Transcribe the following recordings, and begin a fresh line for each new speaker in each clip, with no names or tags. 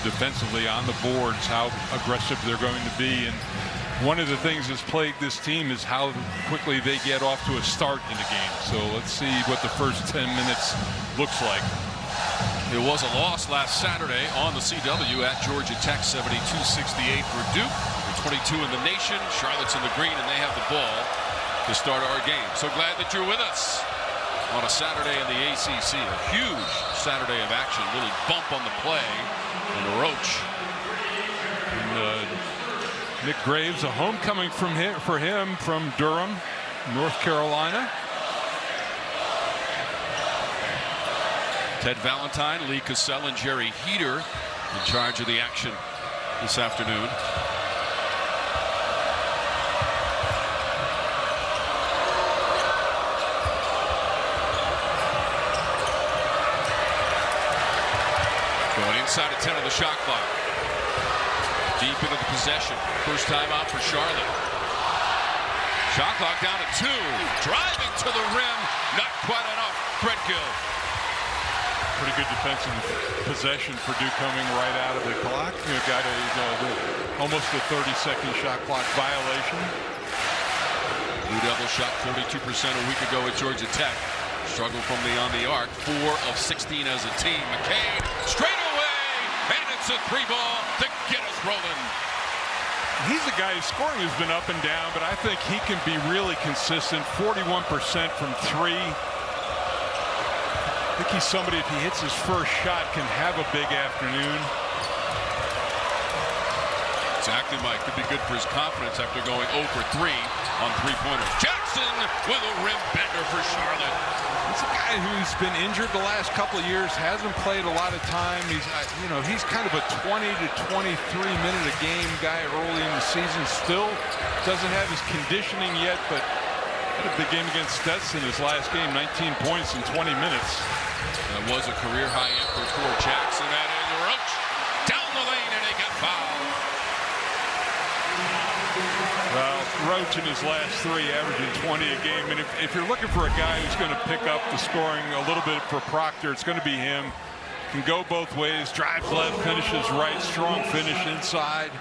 defensively on the boards, how aggressive they're going to be. And one of the things that's plagued this team is how quickly they get off to a start in the game. So let's see what the first 10 minutes looks like.
It was a loss last Saturday on the CW at Georgia Tech, 72-68 for Duke. They're 22 in the nation. Charlotte's in the green, and they have the ball to start our game. So glad that you're with us on a Saturday in the ACC. A huge Saturday of action. Little bump on the play. And Roach.
And, Nick Graves, a homecoming for him from Durham, North Carolina.
Ted Valentine, Lee Cassell, and Jerry Heater in charge of the action this afternoon. Going inside of 10 of the shot clock. Deep into the possession. First time out for Charlotte. Shot clock down to 2. Driving to the rim. Not quite enough. Brett Gill.
Pretty good defensive possession for Duke coming right out of the clock. Got almost a 30-second shot clock violation.
Blue Devils shot 42% a week ago at Georgia Tech. Struggled from on the arc. 4 of 16 as a team. McCain straight away, and it's a 3-ball to get us rolling.
He's a guy whose scoring has been up and down, but I think he can be really consistent. 41% from 3. I think he's somebody, if he hits his first shot, can have a big afternoon.
Exactly, Mike. Could be good for his confidence after going 0 for 3 on 3-pointers. Jackson with a rim bender for Charlotte.
He's a guy who's been injured the last couple of years, hasn't played a lot of time. He's kind of a 20 to 23 minute a game guy early in the season. Still doesn't have his conditioning yet, but had a big game against Stetson his last game, 19 points in 20 minutes.
That was a career high effort for Jackson. That is Roach down the lane, and he got fouled.
Well, Roach in his last 3 averaging 20 a game. And if you're looking for a guy who's going to pick up the scoring a little bit for Proctor, it's going to be him. Can go both ways, drives left, finishes right, strong finish inside.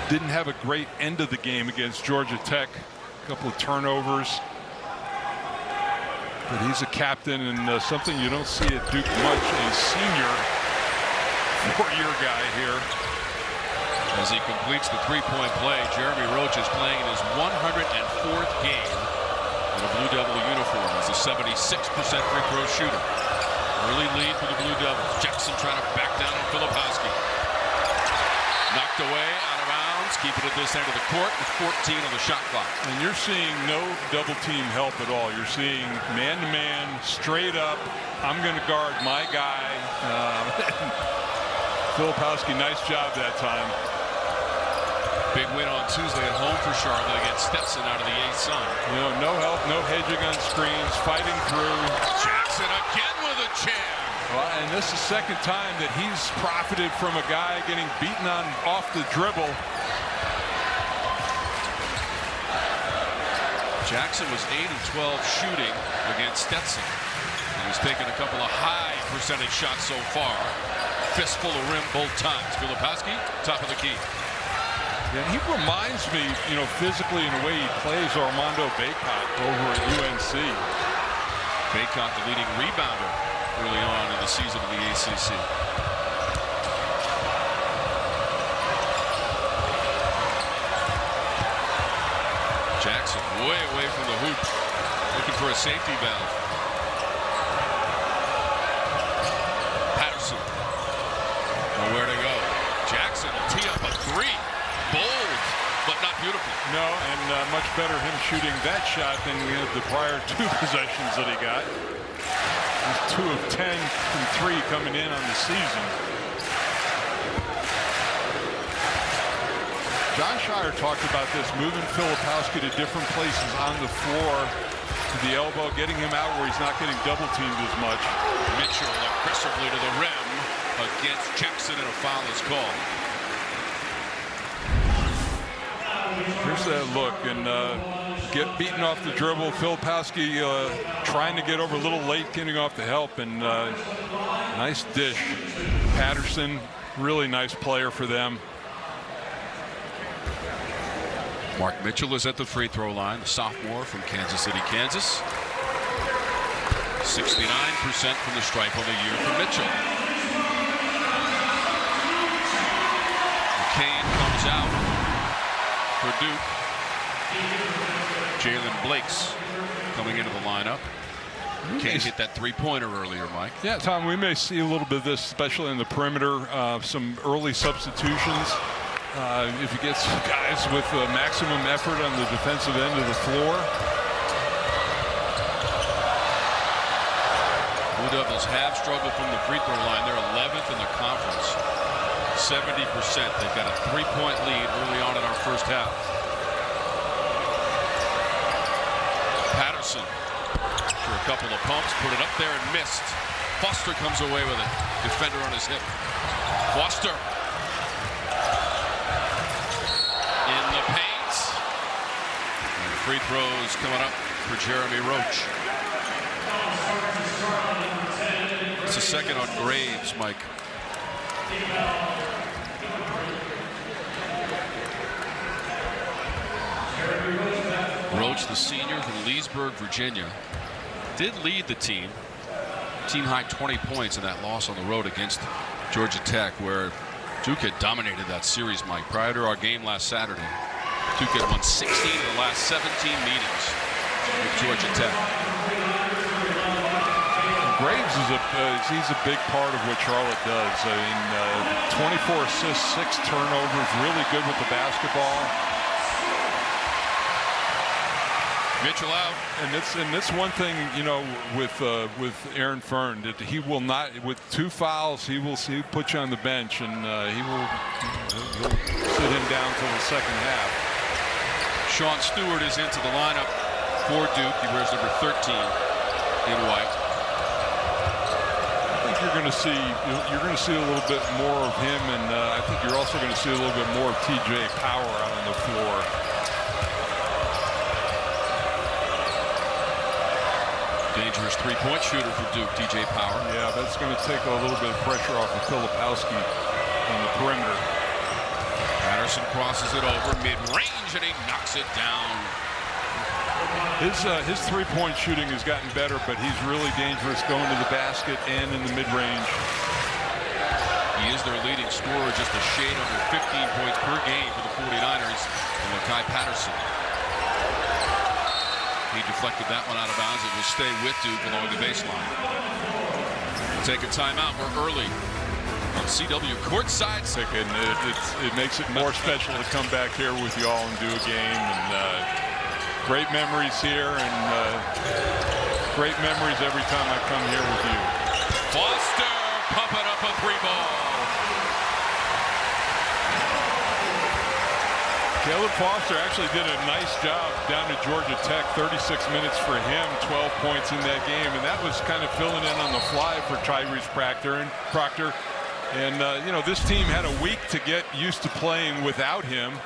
Didn't have a great end of the game against Georgia Tech. A couple of turnovers. But he's a captain, and something you don't see at Duke much, a senior 4-year guy here.
As he completes the 3-point play, Jeremy Roach is playing in his 104th game in a Blue Devil uniform. He's a 76% free throw shooter. Early lead for the Blue Devils. Jackson trying to back down on Filipowski. Knocked away, out of bounds. Keep it at this end of the court with 14 on the shot clock.
And you're seeing no double team help at all. You're seeing man-to-man, straight up. I'm going to guard my guy. Filipowski, nice job that time.
Big win on Tuesday at home for Charlotte against Stetson out of the A-Sun.
No help, no hedging on screens, fighting through.
Jackson again with a jam.
Well, and this is the second time that he's profited from a guy getting beaten off the dribble.
Jackson was 8 of 12 shooting against Stetson. He's taken a couple of high percentage shots so far. Fistful of rim both times. Filipowski, top of the key.
Yeah, he reminds me, physically in the way he plays Armando Baycott over at UNC.
Baycott, the leading rebounder early on in the season of the ACC. Jackson way away from the hoop, looking for a safety valve. Patterson, nowhere to go. Jackson will tee up a 3. Bold, but not beautiful.
No, and much better him shooting that shot than the prior 2 possessions that he got. He's 2 of 10 from 3 coming in on the season. John Shire talked about this, moving Filipowski to different places on the floor, to the elbow, getting him out where he's not getting double teamed as much.
Mitchell aggressively to the rim against Jackson, and a foul is called.
Here's that look, and get beaten off the dribble. Filipowski trying to get over a little late, getting off the help, and nice dish. Patterson, really nice player for them.
Mark Mitchell is at the free throw line, the sophomore from Kansas City, Kansas. 69% from the stripe on the year for Mitchell. McCain comes out for Duke. Jaylen Blakes coming into the lineup. McCain hit that three-pointer earlier, Mike.
Yeah, Tom, we may see a little bit of this, especially in the perimeter. Some early substitutions. If you get some guys with maximum effort on the defensive end of the floor.
Blue Devils have struggled from the free throw line. They're 11th in the conference. 70%. They've got a 3-point lead early on in our first half. Patterson, after a couple of pumps, put it up there and missed. Foster comes away with it. Defender on his hip. Foster. In the paint. And free throws coming up for Jeremy Roach. It's a second on Graves, Mike. Roach, the senior from Leesburg, Virginia, did lead the team. Team high 20 points in that loss on the road against Georgia Tech, where Duke had dominated that series, Mike. Prior to our game last Saturday, Duke had won 16 of the last 17 meetings with Georgia Tech.
Graves is he's a big part of what Charlotte does. I mean, 24 assists, 6 turnovers, really good with the basketball.
Mitchell out.
And it's one thing, you know, with Aaron Fern, that he will not, with 2 fouls, he'll put you on the bench, and he'll sit him down till the second half.
Sean Stewart is into the lineup for Duke. He wears number 13 in white.
I think you're going to see a little bit more of him, and I think you're also going to see a little bit more of TJ Power out on the floor.
Dangerous three-point shooter for Duke, TJ Power.
Yeah, that's going to take a little bit of pressure off of Filipowski on the perimeter.
Patterson crosses it over mid-range, and he knocks it down.
His three-point shooting has gotten better, but he's really dangerous going to the basket and in the mid-range.
He is their leading scorer, just a shade under 15 points per game for the 49ers. And Makai Patterson. He deflected that one out of bounds. It will stay with Duke along the baseline. We'll take a timeout. We're early on CW courtside.
It makes it more special to come back here with you all and do a game. And great memories here, and great memories every time I come here with you.
Foster pumping up a 3-ball.
Caleb Foster actually did a nice job down at Georgia Tech. 36 minutes for him, 12 points in that game, and that was kind of filling in on the fly for Tyrese Proctor. And you know, this team had a week to get used to playing without him.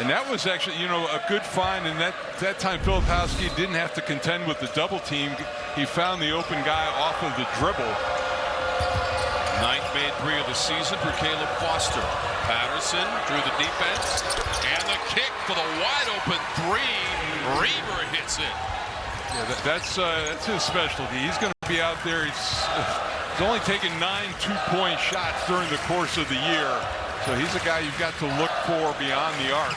And that was actually, you know, a good find. And that time Filipowski didn't have to contend with the double team. He found the open guy off of the dribble.
Ninth made 3 of the season for Caleb Foster. Patterson drew the defense, and the kick for the wide open 3. Reber hits it.
Yeah, that's his specialty. He's going to be out there. He's only taken 9 two-point shots during the course of the year. So he's a guy you've got to look for beyond the arc.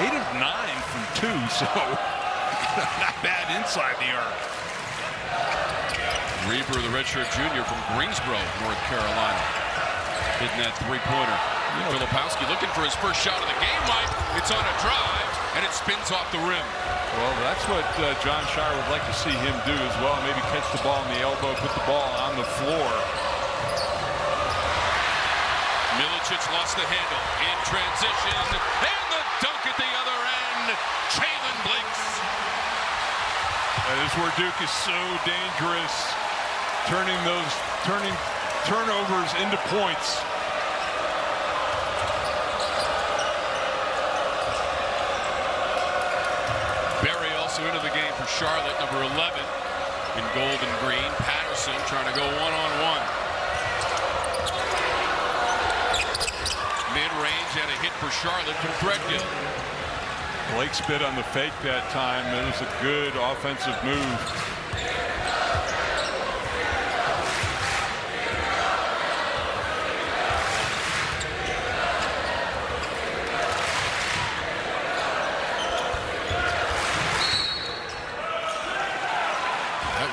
8 of 9 from 2, so not bad inside the arc.
Reber, the redshirt junior from Greensboro, North Carolina, hitting that three-pointer. Filipowski looking for his first shot of the game, Mike. It's on a drive, and it spins off the rim.
Well, that's what John Shire would like to see him do as well. Maybe catch the ball in the elbow, put the ball on the floor.
Milicic lost the handle in transition, and the dunk at the other end. Jaylen Blakes.
That is where Duke is so dangerous, turning turnovers into points.
Charlotte, number 11 in gold and green. Patterson trying to go one-on-one. Mid-range and a hit for Charlotte from Threadgill.
Blake spit on the fake that time. It was a good offensive move.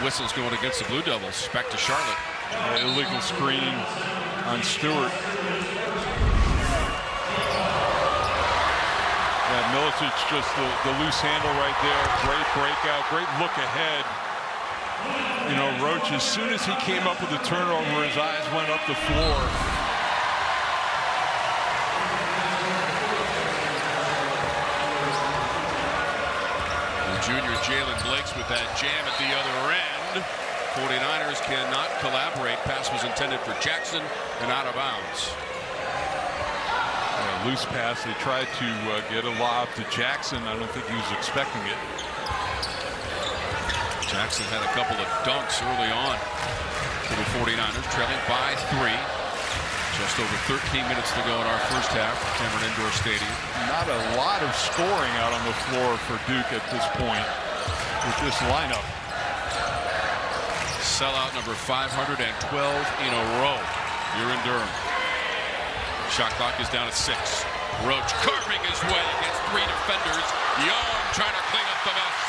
Whistle's going against the Blue Devils. Back to Charlotte.
Illegal screen on Stewart. Yeah, Milicic just the loose handle right there. Great breakout, great look ahead. You know, Roach, as soon as he came up with the turnover, his eyes went up the floor.
Junior Jaylen Blakes with that jam at the other end. 49ers cannot collaborate. Pass was intended for Jackson and out of bounds.
Yeah, loose pass. They tried to get a lob to Jackson. I don't think he was expecting it.
Jackson had a couple of dunks early on for the 49ers, trailing by 3. Just over 13 minutes to go in our first half at Cameron Indoor Stadium.
Not a lot of scoring out on the floor for Duke at this point with this lineup.
Sellout number 512 in a row here in Durham. Shot clock is down at 6. Roach carving his way against 3 defenders. Young trying to clean up the mess.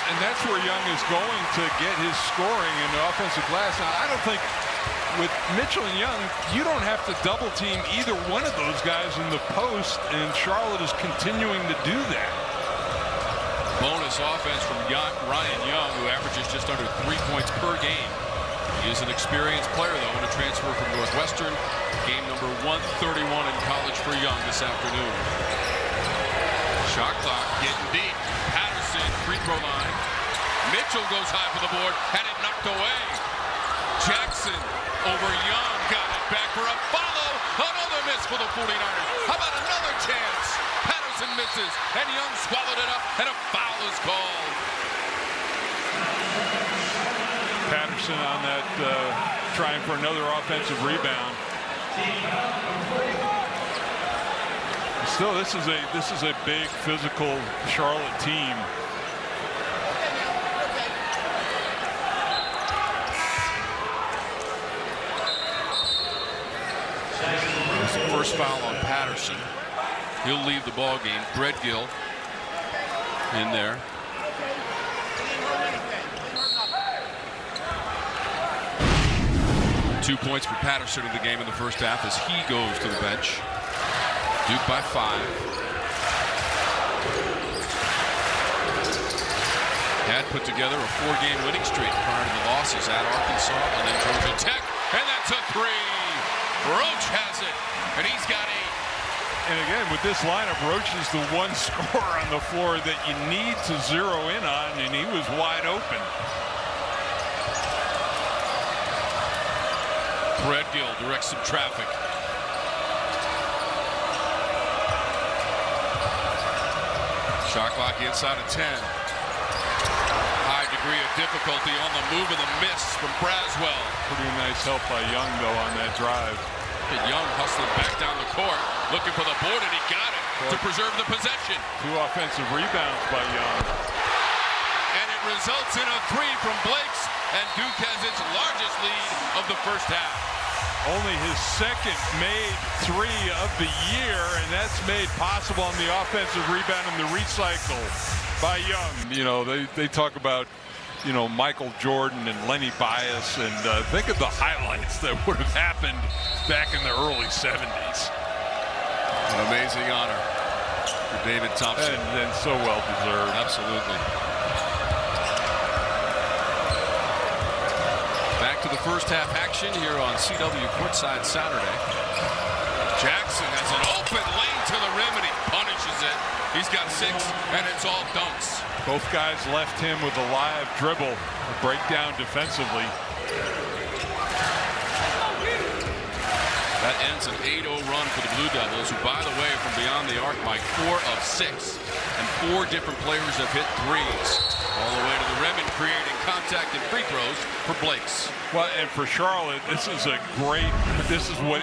And that's where Young is going to get his scoring in the offensive glass. Now, I don't think with Mitchell and Young, you don't have to double team either one of those guys in the post, and Charlotte is continuing to do that.
Bonus offense from Ryan Young, who averages just under 3 points per game. He is an experienced player, though, in a transfer from Northwestern. Game number 131 in college for Young this afternoon. Shot clock getting deep. Patterson, free throw line. Mitchell goes high for the board, had it knocked away. Jackson over Young, got it back for a follow. Another miss for the 49ers. How about another chance? Patterson misses, and Young swallowed it up, and a foul is called.
Patterson on that, trying for another offensive rebound. Still, this is a big physical Charlotte team.
First foul on Patterson. He'll leave the ball game. Threadgill in there. Two points for Patterson in the game in the first half as he goes to the bench. Duke by 5. Had put together a 4-game winning streak prior to the losses at Arkansas and then Georgia Tech, and that's a 3. Roach has it, and he's got 8.
And again, with this lineup, Roach is the one scorer on the floor that you need to zero in on, and he was wide open.
Threadgill directs some traffic. Shot clock inside of 10. High degree of difficulty on the move and the miss from Braswell.
Pretty nice help by Young, though, on that drive.
And Young hustling back down the court, looking for the board, and he got it to preserve the possession.
2 offensive rebounds by Young.
And it results in a 3 from Blakes, and Duke has its largest lead of the first half.
Only his second made 3 of the year, and that's made possible on the offensive rebound and the recycle by Young. You know, they talk about, you know, Michael Jordan and Lenny Bias, and think of the highlights that would have happened back in the early 70s.
An amazing honor for David Thompson.
And so well deserved.
Absolutely. Back to the first half action here on CW Courtside Saturday. Jackson has an open lane to the rim, and he punishes it. He's got 6, and it's all dunks.
Both guys left him with a live dribble, a breakdown defensively.
That ends an 8-0 run for the Blue Devils, who, by the way, from beyond the arc, Mike, 4 of 6. And 4 different players have hit 3s. All the way to the rim and creating contact and free throws for Blakes.
Well, and for Charlotte, this is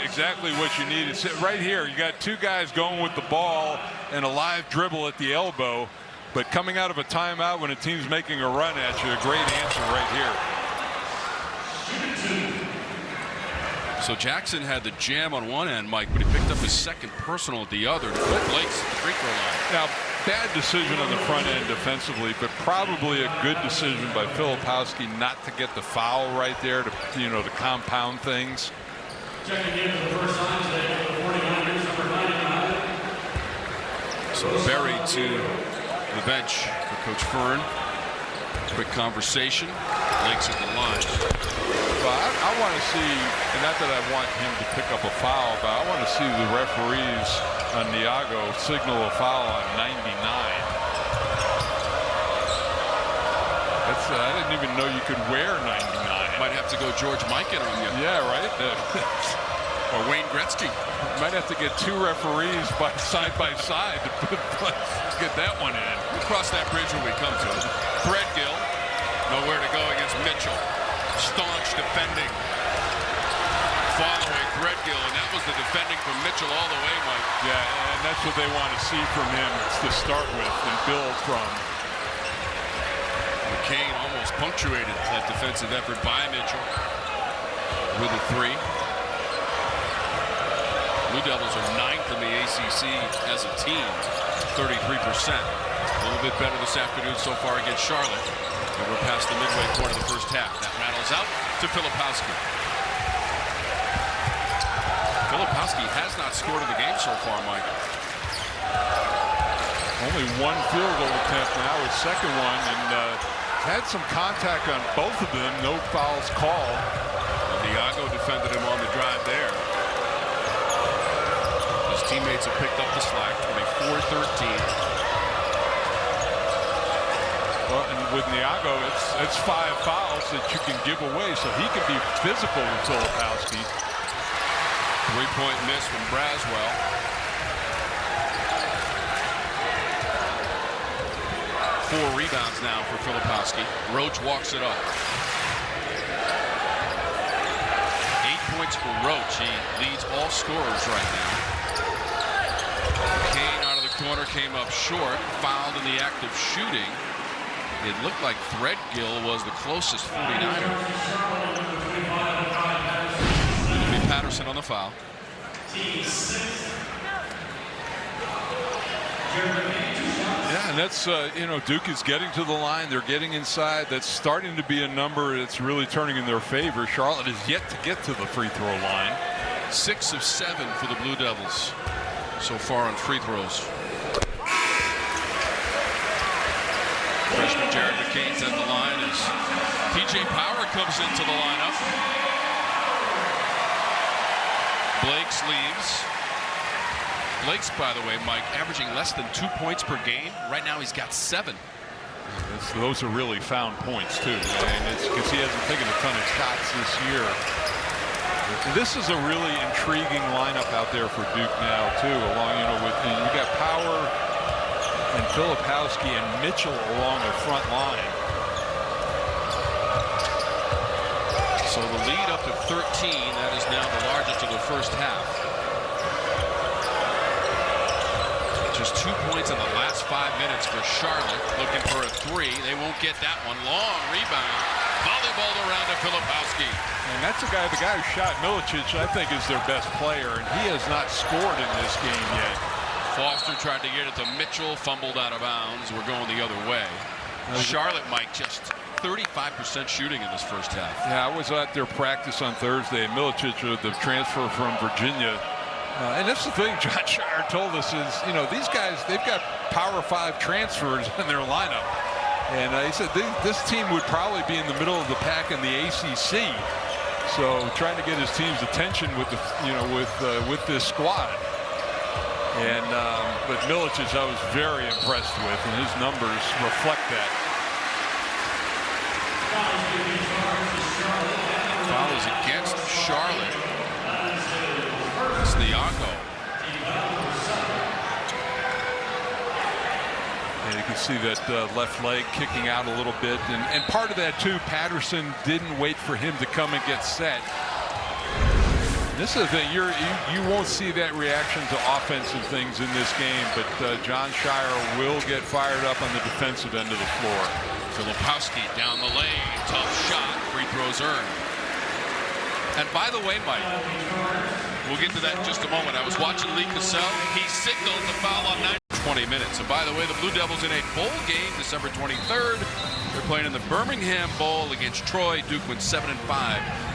exactly what you need. It's right here. You got two guys going with the ball and a live dribble at the elbow, but coming out of a timeout when a team's making a run at you, a great answer right here.
So Jackson had the jam on one end, Mike, but he picked up his second personal at the other to put Blakes at the free throw line.
Now, bad decision on the front end defensively, but probably a good decision by Filipowski not to get the foul right there to, to compound things.
So Berry to the bench for Coach Fern. Quick conversation. Blakes at the line.
Well, I want to see, and not that I want him to pick up a foul, but I want to see the referees on Niago signal a foul on 99. I didn't even know you could wear 99.
Might have to go George Mikan on you.
Yeah, right.
Or Wayne Gretzky.
Might have to get two referees side by side to get that one in.
We'll cross that bridge when we come to it. Threadgill, nowhere to go against Mitchell. Staunch defending. Following Threadgill, and that was the defending from Mitchell all the way, Mike.
Yeah, and that's what they want to see from him to start with and build from.
McCain almost punctuated that defensive effort by Mitchell with a three. Blue Devils are 9th in the ACC as a team, 33%. A little bit better this afternoon so far against Charlotte. And we're past the midway point of the first half. That rattles out to Filipowski. Filipowski has not scored in the game so far, Mike.
Only one field goal attempt now, his second one, and had some contact on both of them. No fouls called.
Niago defended him on the drive there. His teammates have picked up the slack, 24-13.
Well, and with Niago, it's 5 fouls that you can give away, so he can be physical with Filipowski.
3-point miss from Braswell. Four rebounds now for Filipowski. Roach walks it up. 8 points for Roach. He leads all scorers right now. Kane out of the corner came up short, fouled in the act of shooting. It looked like Threadgill was the closest 49er. It'll be Patterson on the foul.
Yeah, and that's, Duke is getting to the line. They're getting inside. That's starting to be a number that's really turning in their favor. Charlotte is yet to get to the free throw line.
6 of 7 for the Blue Devils so far on free throws. Freshman Jared McCain's at the line as TJ Power comes into the lineup. Blakes leaves. Blakes, by the way, Mike, averaging less than 2 points per game. Right now he's got 7.
Those are really found points, too. And it's because he hasn't taken a ton of shots this year. This is a really intriguing lineup out there for Duke now, too. You got Power and Filipowski and Mitchell along the front line.
So the lead up to 13, that is now the largest of the first half. Just 2 points in the last 5 minutes for Charlotte. Looking for a three. They won't get that one. Long rebound. Volleyballed around to Filipowski.
And that's the guy who shot Milicic, I think, is their best player, and he has not scored in this game yet.
Foster tried to get it to Mitchell, fumbled out of bounds. We're going the other way. Charlotte, Mike, just 35% shooting in this first half.
Yeah, I was at their practice on Thursday. Milicic, the transfer from Virginia. And that's the thing John Shire told us is, these guys, they've got Power 5 transfers in their lineup. And he said this team would probably be in the middle of the pack in the ACC. So trying to get his team's attention with with this squad. And but Milicic, I was very impressed with, and his numbers reflect that.
Foul is against Charlotte. It's Niago.
And you can see that left leg kicking out a little bit. And part of that, too, Patterson didn't wait for him to come and get set. This is the thing, you won't see that reaction to offensive things in this game, but John Shire will get fired up on the defensive end of the floor.
Filipowski down the lane, tough shot, free throws earned. And by the way, Mike, we'll get to that in just a moment. I was watching Lee Cassell. He signaled the foul on 20 minutes. And by the way, the Blue Devils in a bowl game, December 23rd. They're playing in the Birmingham Bowl against Troy. Duke went 7-5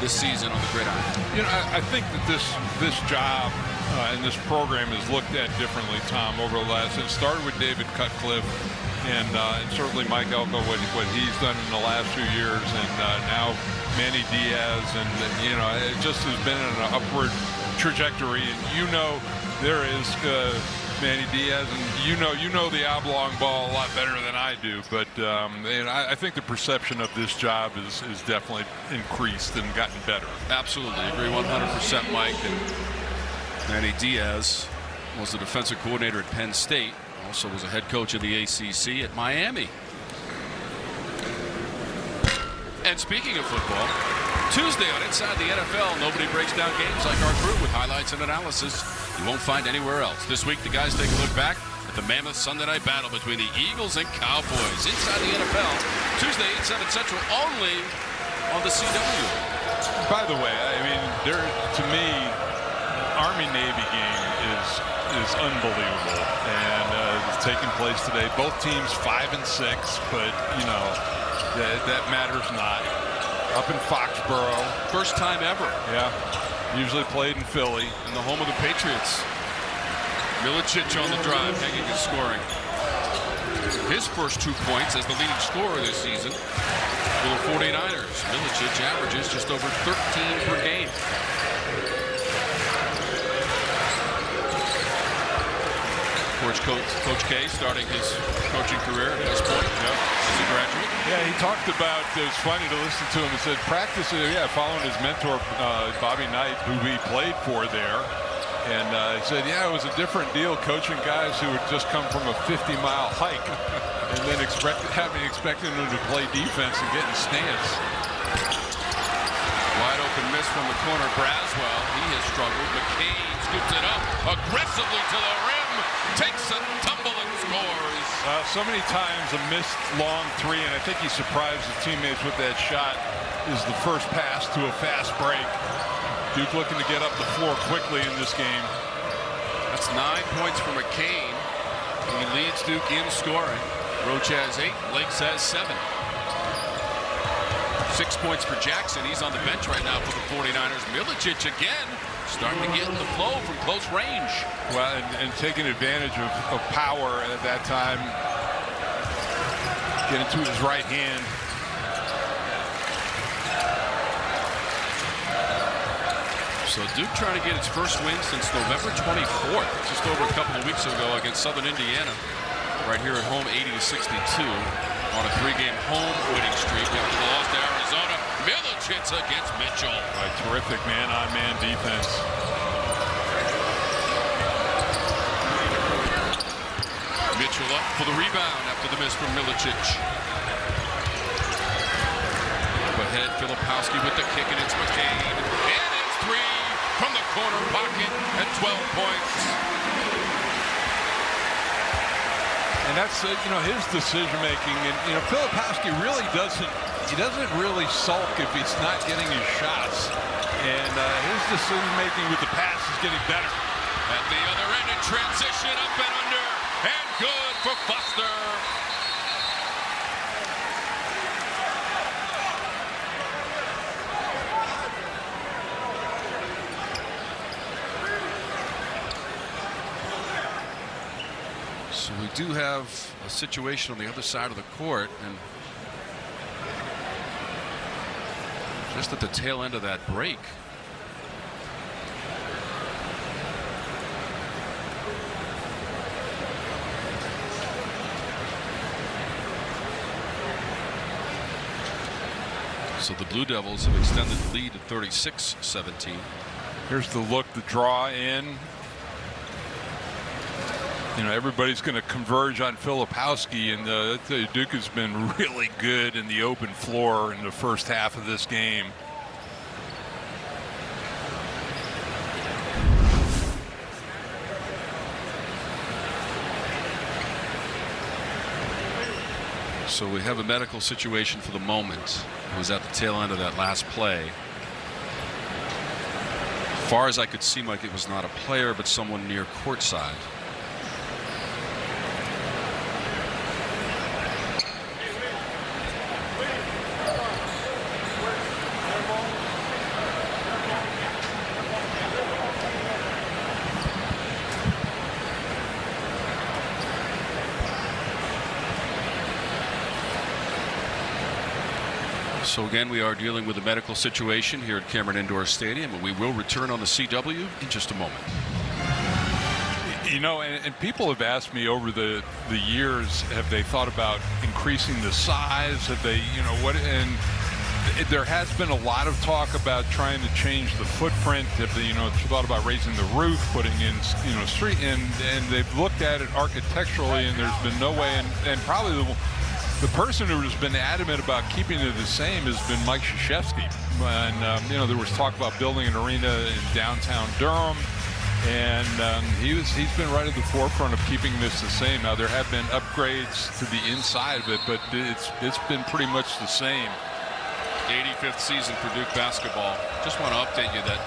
this season on the gridiron.
You know, I think that this job and this program is looked at differently, Tom, over the last. It started with David Cutcliffe and certainly Mike Elko, what he's done in the last few years, and now Manny Diaz, and you know, it just has been an upward trajectory. And you know, there is Manny Diaz, and you know the oblong ball a lot better than I do. But and I think the perception of this job is definitely increased and gotten better.
Absolutely, agree 100%, Mike. And Manny Diaz was the defensive coordinator at Penn State. Also was a head coach of the ACC at Miami. And speaking of football, Tuesday on Inside the NFL, nobody breaks down games like our crew with highlights and analysis you won't find anywhere else. This week, the guys take a look back at the mammoth Sunday night battle between the Eagles and Cowboys. Inside the NFL, Tuesday, 8/7 Central, only on the CW.
By the way, I mean, to me, Army-Navy game is unbelievable, and it's taking place today. Both teams 5 and 6, but you know that matters not. Up in Foxborough,
first time ever.
Yeah, usually played in Philly,
in the home of the Patriots. Milicic on the drive, hanging and scoring. His first 2 points as the leading scorer this season for the 49ers. Milicic averages just over 13 per game. Coach K starting his coaching career at West Point as a graduate.
Yeah, he talked about, it was funny to listen to him, he said practice, following his mentor, Bobby Knight, who he played for there. And he said, yeah, it was a different deal coaching guys who had just come from a 50-mile hike and then expecting them to play defense and get in stance.
Wide open miss from the corner. Braswell, he has struggled. McCain scoops it up aggressively to the rim, takes a tumble and scores.
So many times a missed long three, and I think he surprised his teammates with that shot, is the first pass to a fast break. Duke looking to get up the floor quickly in this game.
That's 9 points for McCain. He leads Duke in scoring. Roach has 8, Blakes has 7. 6 points for Jackson. He's on the bench right now for the 49ers. Milicic again starting to get in the flow from close range.
Well, and taking advantage of power at that time. Getting to his right hand.
So Duke trying to get its first win since November 24th, just over a couple of weeks ago against Southern Indiana. Right here at home, 80-62. On a 3-game home winning streak after the loss to Arizona. Milicic against Mitchell.
Right, terrific man-on-man defense.
Mitchell up for the rebound after the miss from Milicic. Up ahead, Filipowski with the kick, and it's McCain. And it's 3 from the corner pocket at 12 points.
And that's his decision making, and Filipowski really doesn't really sulk if he's not getting his shots, and his decision making with the pass is getting better.
At the other end in transition, up and under, and good for Foster. So we do have a situation on the other side of the court, and just at the tail end of that break. So the Blue Devils have extended the lead to 36-17.
Here's the look, the draw in. You know, everybody's going to converge on Filipowski, and I tell you, Duke has been really good in the open floor in the first half of this game.
So we have a medical situation for the moment. It was at the tail end of that last play. As far as I could see, Mike, it was not a player, but someone near courtside. So again, we are dealing with a medical situation here at Cameron Indoor Stadium, and we will return on the CW in just a moment.
You know, and people have asked me over the years, have they thought about increasing the size? Have they, you know, what? And there has been a lot of talk about trying to change the footprint. Have they, you know, thought about raising the roof, putting in, you know, street, and they've looked at it architecturally, and there's been no way. And probably the person who has been adamant about keeping it the same has been Mike Krzyzewski. And, you know, there was talk about building an arena in downtown Durham. And he's been right at the forefront of keeping this the same. Now, there have been upgrades to the inside of it, but it's been pretty much the same.
85th season for Duke basketball. Just want to update you that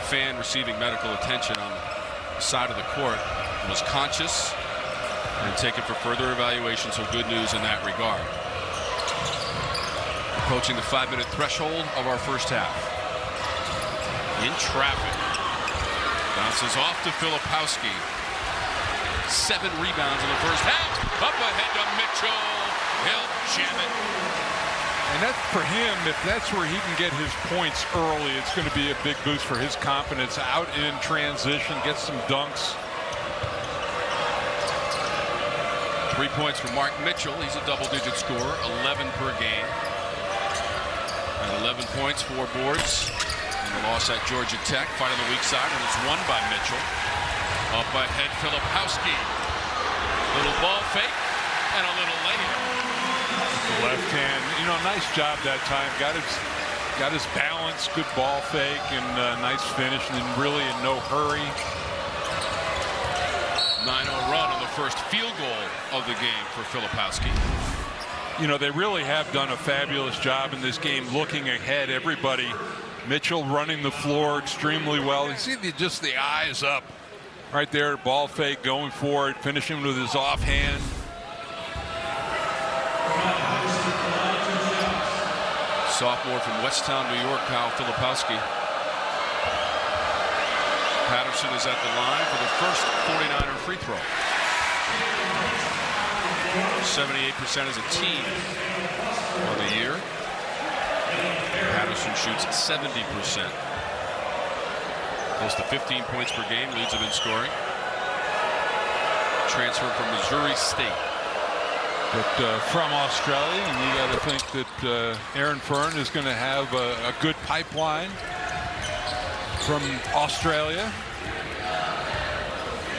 fan receiving medical attention on the side of the court was conscious and taken for further evaluation, so good news in that regard. Approaching the 5-minute threshold of our first half. In traffic. Bounces off to Filipowski. 7 rebounds in the first half. Up ahead to Mitchell. He'll jam it.
And that's for him, if that's where he can get his points early, it's going to be a big boost for his confidence. Out in transition, get some dunks.
3 points for Mark Mitchell. He's a double-digit scorer, 11 per game. And 11 points, 4 boards. And the loss at Georgia Tech, fighting the weak side, and it's won by Mitchell. Up ahead, Filipowski. Little ball fake and a little layup.
Left hand, you know, nice job that time. Got his balance, good ball fake, and nice finish, and really in no hurry.
9-0 run on the first field goal of the game for Filipowski.
You know, they really have done a fabulous job in this game looking ahead. Everybody, Mitchell running the floor extremely well. You see just the eyes up right there, ball fake, going for it, finishing with his offhand.
Sophomore from Westtown, New York, Kyle Filipowski. Patterson is at the line for the first 49er free throw. 78% as a team on the year. Patterson shoots 70%. Close to 15 points per game, leads him in scoring. Transfer from Missouri State.
But from Australia, and you got to think that Aaron Fern is going to have a good pipeline from Australia.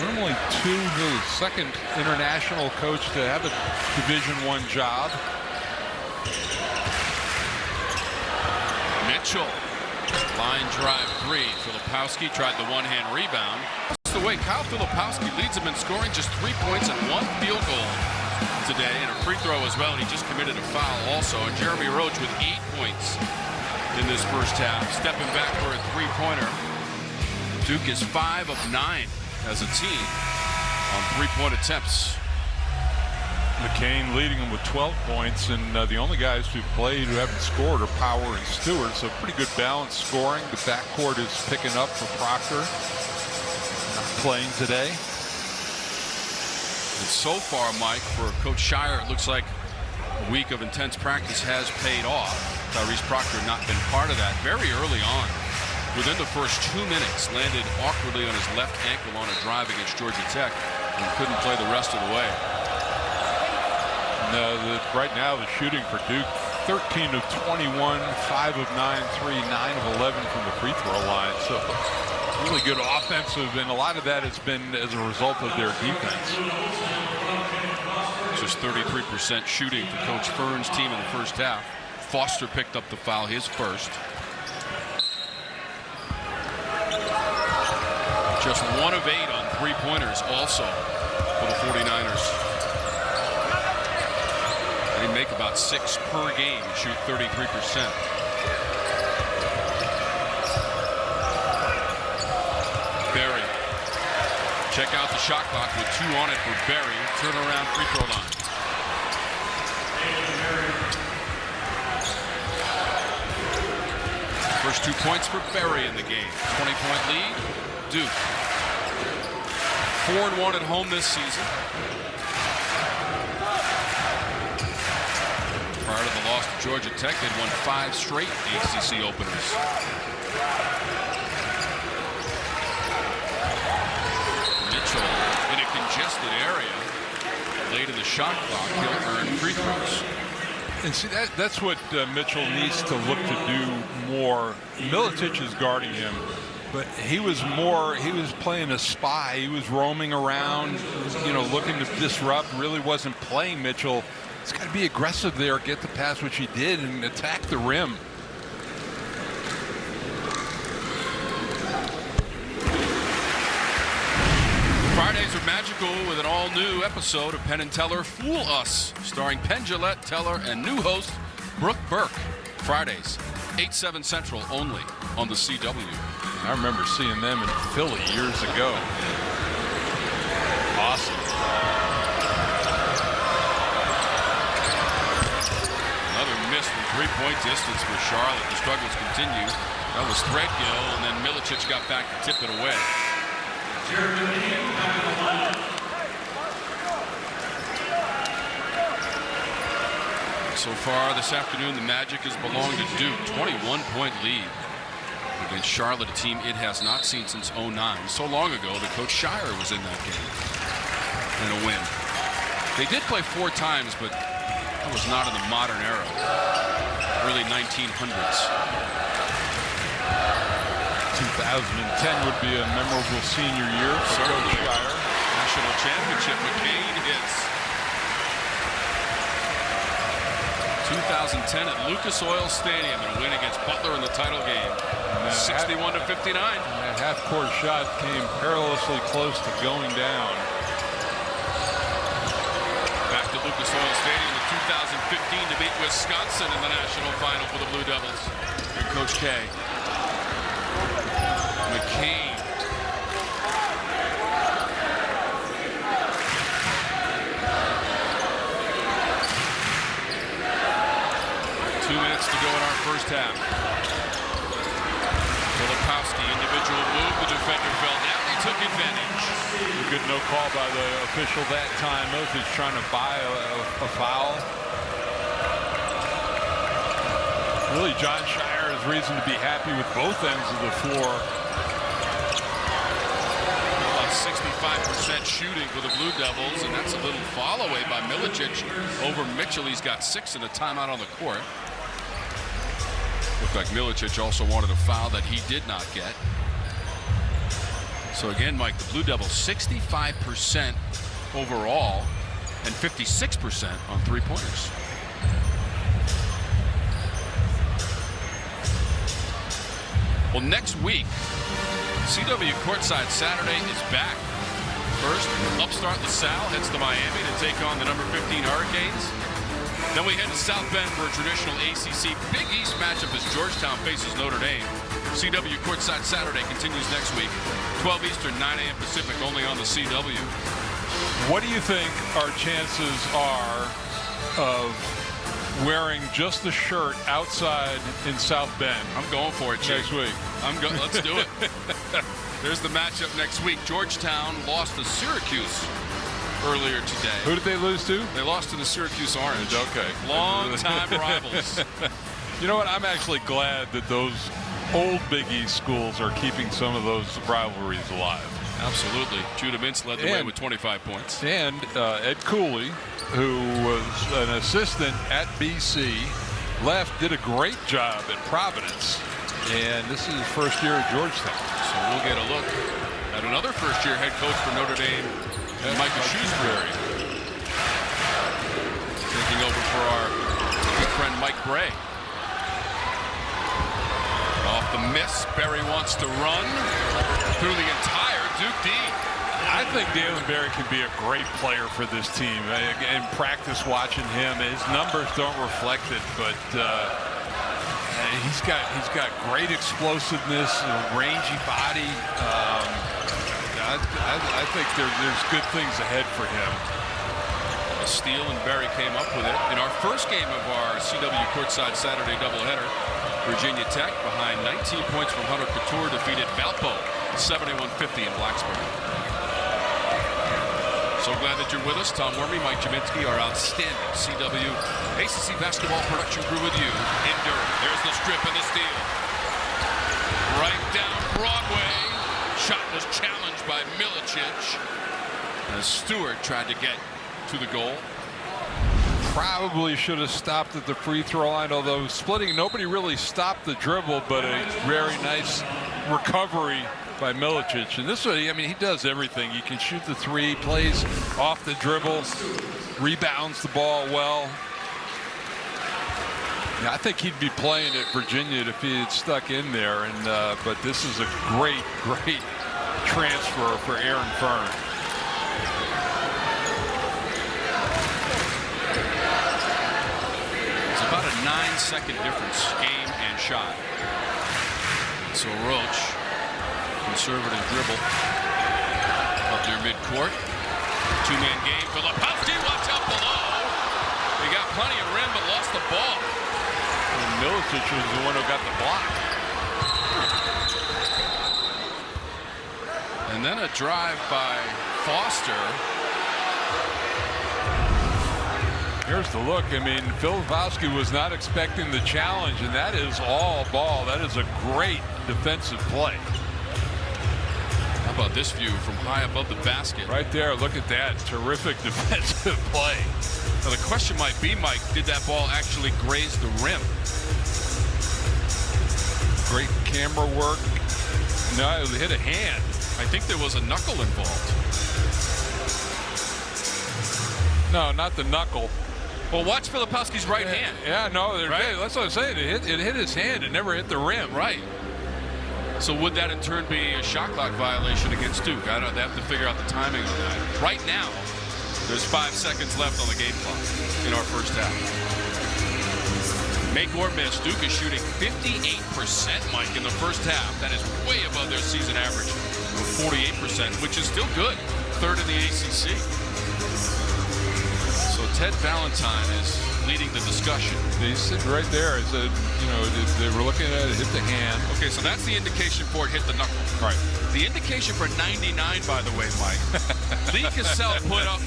Normally the second international coach to have a Division I job.
Mitchell, line drive 3. Filipowski tried the one-hand rebound. That's the way Kyle Filipowski leads him in scoring, just 3 points and 1 field goal today, and a free throw as well. And he just committed a foul also. And Jeremy Roach with 8 points in this first half, stepping back for a three-pointer. Duke is 5 of 9 as a team on three-point attempts.
McCain leading them with 12 points, and the only guys who played who haven't scored are Power and Stewart, so pretty good balance scoring. The backcourt is picking up for Proctor, not playing today.
And so far, Mike, for Coach Shire, it looks like a week of intense practice has paid off. Tyrese Proctor not been part of that very early on. Within the first 2 minutes, landed awkwardly on his left ankle on a drive against Georgia Tech and couldn't play the rest of the way.
Right now, the shooting for Duke, 13 of 21, 5 of 9, 3, 9 of 11 from the free throw line. So, really good offensive, and a lot of that has been as a result of their defense.
Just 33% shooting for Coach Fern's team in the first half. Foster picked up the foul, his first. Just 1 of 8 on three-pointers also for the 49ers. They make about 6 per game and shoot 33%. Berry. Check out the shot clock with 2 on it for Berry. Turnaround free throw line. First 2 points for Berry in the game. 20-point lead. Duke. 4-1 at home this season. Prior to the loss to Georgia Tech, they'd won 5 straight ACC openers. Mitchell in a congested area. Late in the shot clock, he'll earn free throws.
And see, that's what Mitchell needs to look to do more. Milicic is guarding him, but he was playing a spy. He was roaming around, looking to disrupt, really wasn't playing Mitchell. He's got to be aggressive there, get the pass, which he did, and attack the rim.
Fridays are magical with an all-new episode of Penn and Teller Fool Us, starring Penn Jillette, Teller, and new host Brooke Burke. Fridays, 8/7 Central, only on the CW.
I remember seeing them in Philly years ago. Awesome.
Another miss from three-point distance for Charlotte. The struggles continue. That was Threadgill, and then Milicic got back to tip it away. So far this afternoon, the Magic has belonged to Duke. 21-point lead against Charlotte, a team it has not seen since '09. So long ago that Coach Shire was in that game and a win. They did play 4 times, but that was not in the modern era, early 1900s.
2010 would be a memorable senior year for Coach Shire.
National championship, McCain hits. 2010 at Lucas Oil Stadium and a win against Butler in the title game. 61-59.
That half-court shot came perilously close to going down.
Back to Lucas Oil Stadium in 2015 to beat Wisconsin in the national final for the Blue Devils. And Coach K. McCain. To go in our first half. Filipowski, individual move. The defender fell down. He took advantage.
A good no call by the official that time. Milicic trying to buy a foul. Really, John Shire has reason to be happy with both ends of the floor.
65% shooting for the Blue Devils, and that's a little fall away by Milicic over Mitchell. He's got 6 and a timeout on the court. Looked like Milicic also wanted a foul that he did not get. So again, Mike, the Blue Devils 65% overall and 56% on three-pointers. Well, next week, CW Courtside Saturday is back. First, upstart LaSalle heads to Miami to take on the number 15 Hurricanes. Then we head to South Bend for a traditional ACC Big East matchup as Georgetown faces Notre Dame. CW Courtside Saturday continues next week, 12 Eastern, 9 a.m. Pacific, only on the CW.
What do you think our chances are of wearing just the shirt outside in South Bend?
I'm going for it, Chief.
Next week.
Let's do it. There's the matchup next week. Georgetown lost to Syracuse earlier today.
Who did they lose to?
They lost to the Syracuse Orange.
Okay.
Long-time rivals.
You know what? I'm actually glad that those old Big East schools are keeping some of those rivalries alive.
Absolutely. Judah Mintz led the way with 25 points.
And Ed Cooley, who was an assistant at BC, did a great job at Providence. And this is his first year at Georgetown.
So we'll get a look at another first-year head coach for Notre Dame, Micah Shrewsbury. Taking over for our good friend Mike Bray. Off the miss, Berry wants to run through the entire Duke D.
I think Jaylen Berry can be a great player for this team. In practice, watching him, his numbers don't reflect it, but he's got great explosiveness, a rangy body. I think there's good things ahead for him.
A steal, and Berry came up with it. In our first game of our CW Courtside Saturday doubleheader, Virginia Tech, behind 19 points from Hunter Couture, defeated Valpo 71-50 in Blacksburg. So glad that you're with us. Tom Wormy, Mike Jaminski, our outstanding CW ACC basketball production crew with you in Durham. There's the strip and the steal. Right down Broadway. Shot was challenged by Milicic as Stewart tried to get to the goal.
Probably should have stopped at the free throw line, although splitting, nobody really stopped the dribble, but a very nice recovery by Milicic. And this way, I mean, he does everything. He can shoot the three, plays off the dribble, rebounds the ball well. Yeah, I think he'd be playing at Virginia if he had stuck in there. And but this is a great transfer for Aaron Fern.
It's about a 9-second difference, game and shot. So Roach, conservative dribble up near midcourt. Two-man game. Filipowski, watch out below. He got plenty of rim, but lost the ball.
And Milicic was the one who got the block.
And then a drive by Foster.
Here's the look. I mean, Filipowski was not expecting the challenge, and that is all ball. That is a great defensive play.
How about this view from high above the basket?
Right there, look at that. Terrific defensive play.
Now the question might be, Mike, did that ball actually graze the rim?
Great camera work. No, it hit a hand.
I think there was a knuckle involved.
No, not the knuckle.
Well, watch Filipowski's right hand.
Yeah, no,
right?
That's what I'm saying. It hit his hand. It never hit the rim.
Right. So would that in turn be a shot clock violation against Duke? I don't have to figure out the timing on that. Right now, there's 5 seconds left on the game clock in our first half. Make or miss, Duke is shooting 58%, Mike, in the first half. That is way above their season average of 48%, which is still good. Third in the ACC. So Ted Valentine is leading the discussion.
He's sitting right there. It's a, you know, they were looking at it, hit the hand.
Okay, so that's the indication for it hit the knuckle.
Right.
The indication for 99, by the way, Mike. Lee Cassell put up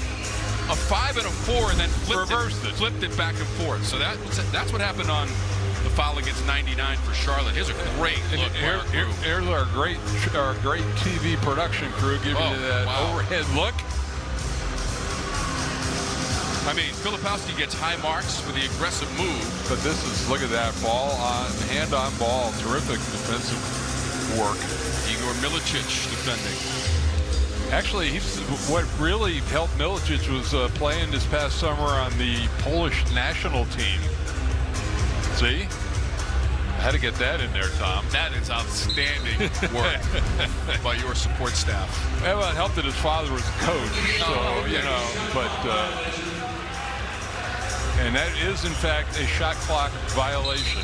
a 5 and a 4 and then flipped it back and forth. So that's what happened on the foul against 99 for Charlotte. Here's a great look.
Here's our great TV production crew giving you that overhead look.
I mean, Filipowski gets high marks for the aggressive move.
But this is, look at that, ball on, hand on ball, terrific defensive work.
Igor Milicic defending.
Actually, what really helped Milicic was playing this past summer on the Polish national team. See? I had to get that in there, Tom.
That is outstanding work by your support staff.
Well, it helped that his father was a coach, so, you know, but... and that is, in fact, a shot clock violation.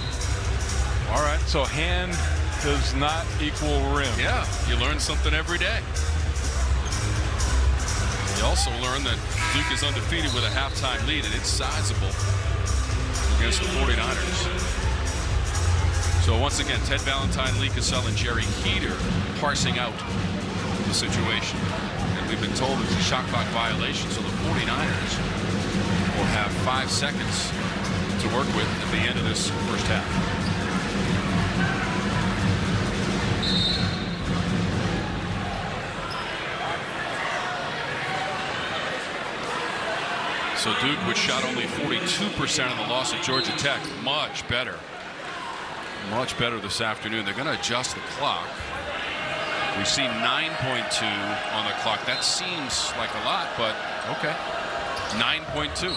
All right, so hand does not equal rim.
Yeah, you learn something every day. You also learn that Duke is undefeated with a halftime lead, and it's sizable against the 49ers. So once again, Ted Valentine, Lee Cassell, and Jerry Heater parsing out the situation. And we've been told it's a shot clock violation, so the 49ers will have 5 seconds to work with at the end of this first half. So Duke, which shot only 42% in the loss at Georgia Tech, much better this afternoon. They're going to adjust the clock. We see 9.2 on the clock. That seems like a lot, but okay. 9.2.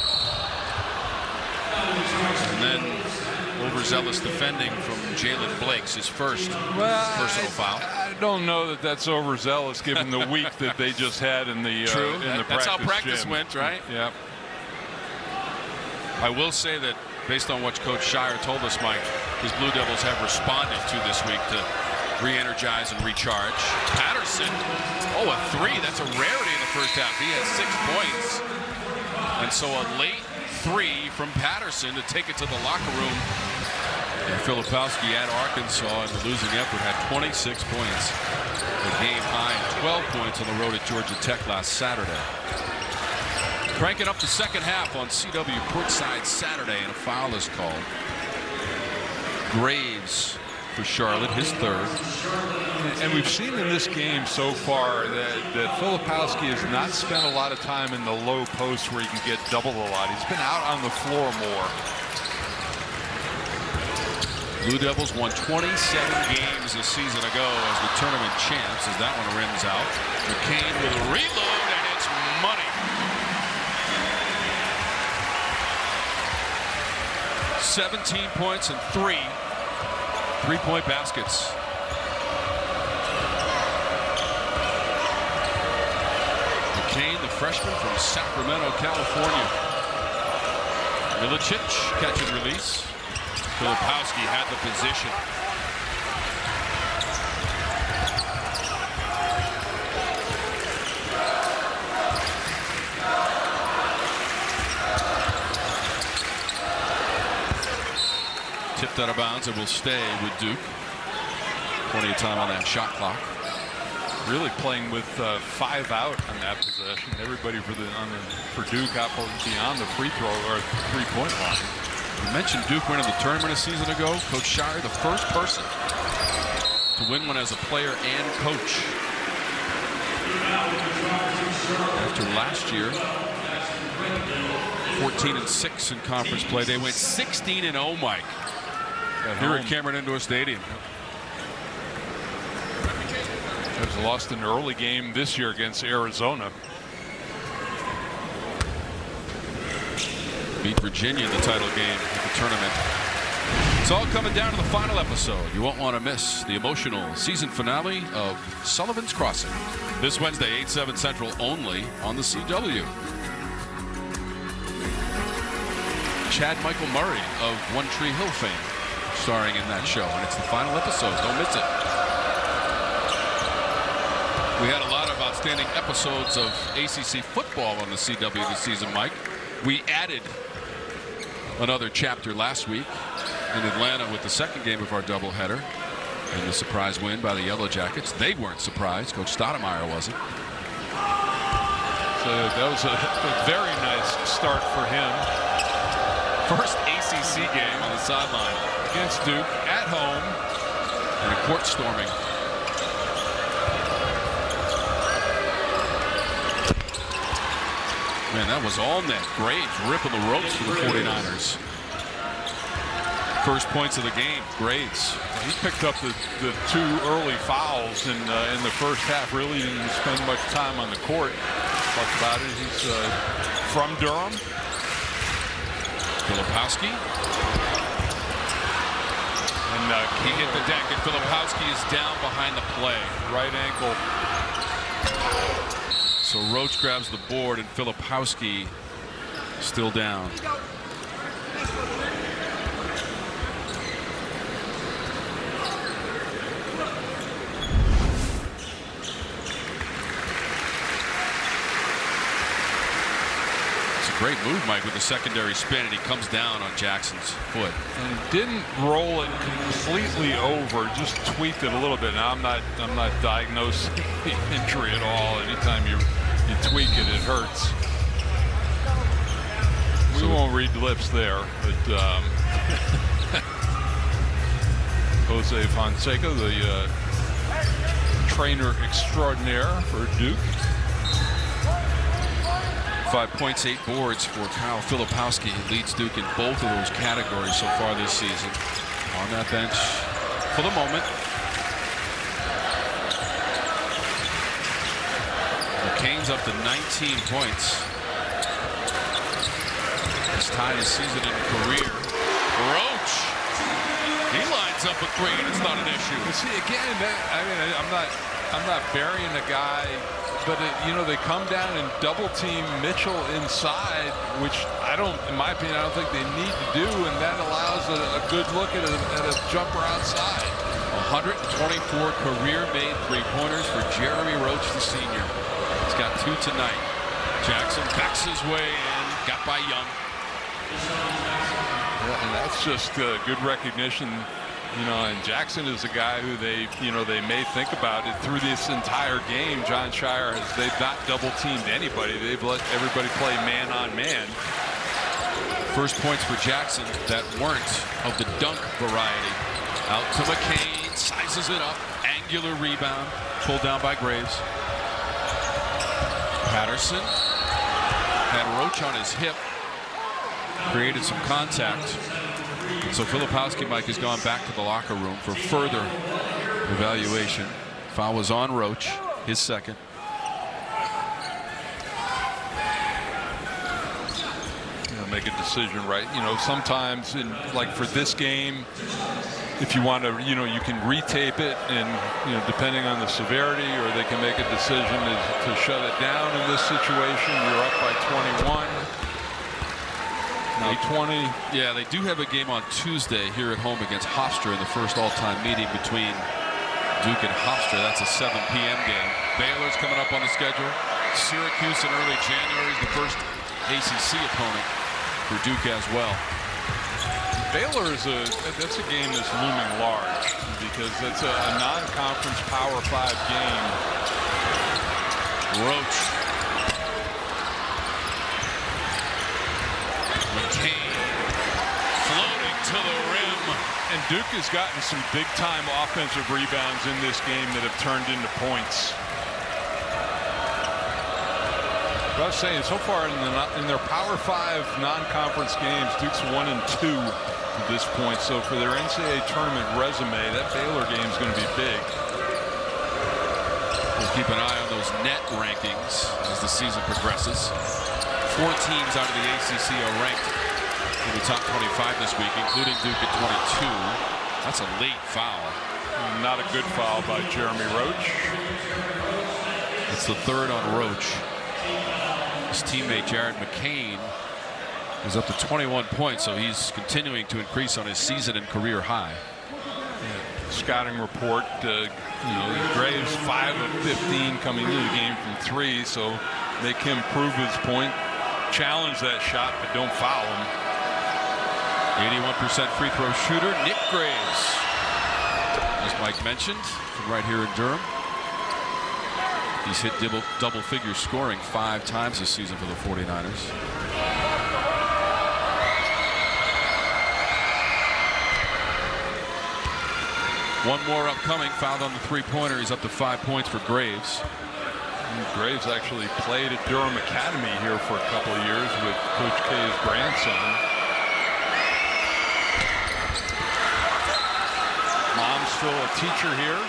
And then overzealous defending from Jaylen Blakes, his first personal foul.
I don't know that that's overzealous given the week that they just had in the
True.
in the
That's how practice
gym.
went, right?
Yeah.
I will say that based on what Coach Shire told us, Mike, his Blue Devils have responded to this week to re-energize and recharge. Patterson, a 3. That's a rarity in the first half. He has 6 points. And so a late 3 from Patterson to take it to the locker room. And Filipowski at Arkansas in the losing effort had 26 points. A game high 12 points on the road at Georgia Tech last Saturday. Cranking up the second half on CW Courtside Saturday, and a foul is called. Graves for Charlotte, his third.
And we've seen in this game so far that Filipowski has not spent a lot of time in the low post where he can get doubled a lot. He's been out on the floor more.
Blue Devils won 27 games a season ago as the tournament champs, as that one rims out. McCain with a reload, and it's money. 17 points and 3 3-point baskets. McCain, the freshman from Sacramento, California. Milicic, catch and release. Filipowski had the position. Tipped out of bounds and will stay with Duke. Plenty of time on that shot clock.
Really playing with 5 out on that possession. Everybody for Duke out beyond the free throw or 3-point line.
You mentioned Duke winning the tournament a season ago. Coach Shire, the first person to win one as a player and coach. After last year, 14-6 in conference play, they went 16-0, Mike. Here at Cameron Indoor Stadium.
There's lost an early game this year against Arizona.
Beat Virginia in the title game of the tournament. It's all coming down to the final episode. You won't want to miss the emotional season finale of Sullivan's Crossing. This Wednesday, 8/7 Central, only on the CW. Chad Michael Murray of One Tree Hill fame starring in that show, and it's the final episode. Don't miss it. We had a lot of outstanding episodes of ACC football on the CW this season, Mike. We added another chapter last week in Atlanta with the second game of our doubleheader and the surprise win by the Yellow Jackets. They weren't surprised. Coach Stoudemire wasn't.
So that was a very nice start for him.
First ACC game on the sideline
Against Duke at home.
and a court storming. Man, that was all net. Graves ripping the ropes for the 49ers. First points of the game, Graves.
He picked up the 2 early fouls in the first half. Really didn't spend much time on the court. Talked about it. He's from Durham.
Filipowski.
And
He hit the deck, and Filipowski is down behind the play.
right ankle.
So Roach grabs the board, and Filipowski still down. Great move, Mike, with the secondary spin, and he comes down on Jackson's foot.
And didn't roll it completely over, just tweaked it a little bit. Now I'm not diagnosing the injury at all. Anytime you tweak it, it hurts. We won't read lips there, but Jose Fonseca, the trainer extraordinaire for Duke.
5 points, 8 boards for Kyle Filipowski. He leads Duke in both of those categories so far this season. On that bench for the moment. McCain's up to 19 points. He's tied his season in career. Roach, he lines up a three, and it's not an issue.
You see, again, I mean, I'm not burying the guy, but they come down and double team Mitchell inside, which in my opinion, I don't think they need to do, and that allows a good look at a jumper outside.
124 career-made three-pointers for Jeremy Roach, the senior. He's got 2 tonight. Jackson backs his way in, got by Young.
Yeah, and that's just good recognition. And Jackson is a guy who they may think about it through this entire game. John Shire they've not double teamed anybody. They've let everybody play man on man.
First points for Jackson that weren't of the dunk variety. Out to McCain, sizes it up, angular rebound, pulled down by Graves. Patterson had Roach on his hip, created some contact. So Filipowski, Mike, has gone back to the locker room for further evaluation. Foul was on Roach, his second.
Make a decision, right? Sometimes like for this game, if you want to, you can retape it, and depending on the severity, or they can make a decision to shut it down. In this situation, you're up by 21. Now 20.
Yeah, they do have a game on Tuesday here at home against Hofstra in the first all-time meeting between Duke and Hofstra. That's a 7 p.m. game. Baylor's coming up on the schedule. Syracuse in early January is the first ACC opponent for Duke as well.
Baylor that's a game that's looming large, because that's a non-conference Power 5 game.
Roach. McCain floating to the rim.
And Duke has gotten some big-time offensive rebounds in this game that have turned into points. I was saying, so far in their Power 5 non-conference games, Duke's 1-2 at this point. So for their NCAA tournament resume, that Baylor game is going to be big.
We'll keep an eye on those net rankings as the season progresses. 4 teams out of the ACC are ranked in the top 25 this week, including Duke at 22. That's a late foul.
Not a good foul by Jeremy Roach.
It's the third on Roach. His teammate Jared McCain is up to 21 points, so he's continuing to increase on his season and career high.
Yeah, scouting report, Graves 5 of 15 coming into the game from 3, so make him prove his point, challenge that shot, but don't foul him.
81% free throw shooter, Nick Graves, as Mike mentioned, from right here in Durham. He's hit double figure scoring 5 times this season for the 49ers. One more upcoming, fouled on the three-pointer. He's up to 5 points for Graves.
And Graves actually played at Durham Academy here for a couple of years with Coach K's grandson. Mom's still a teacher here.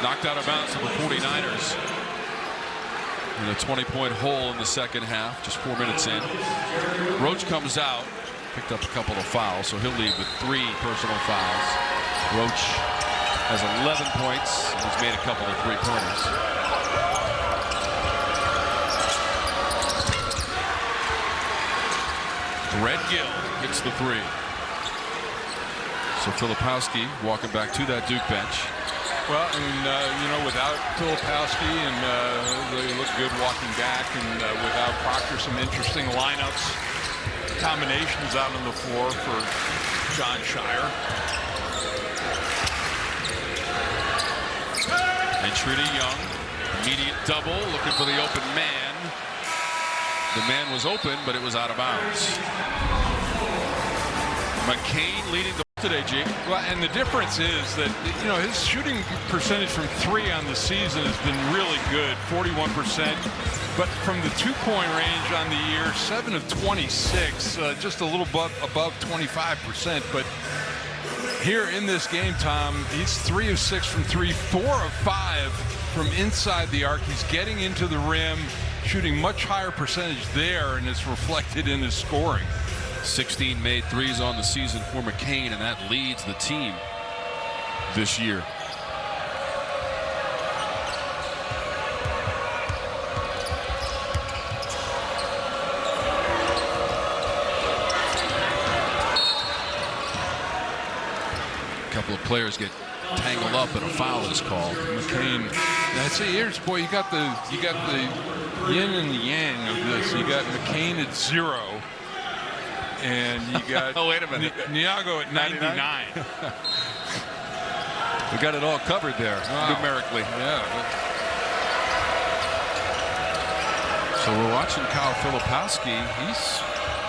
Knocked out of bounds to the 49ers. In a 20-point hole in the second half, just 4 minutes in. Roach comes out, picked up a couple of fouls, so he'll leave with 3 personal fouls. Roach has 11 points, and he's made a couple of three-pointers. Redgill hits the 3. So Filipowski walking back to that Duke bench.
Well, and without Filipowski, and they look good walking back, and without Proctor, some interesting lineups, combinations out on the floor for John Shire.
Entry to Young, immediate double, looking for the open man. The man was open, but it was out of bounds. McCain leading the today, Jake.
Well, and the difference is that, his shooting percentage from 3 on the season has been really good, 41%. But from the 2-point range on the year, 7 of 26, just a little above 25%. But here in this game, Tom, he's 3 of 6 from 3, 4 of 5 from inside the arc. He's getting into the rim, shooting much higher percentage there, and it's reflected in his scoring.
16 made threes on the season for McCain, and that leads the team this year. A couple of players get tangled up and a foul is called.
McCain. That's it. Here's, boy, you got the yin and the yang of this. You got McCain at 0, and you got
oh, wait a minute.
Niago at 99.
We got it all covered there, numerically.
Yeah.
So we're watching Kyle Filipowski. He's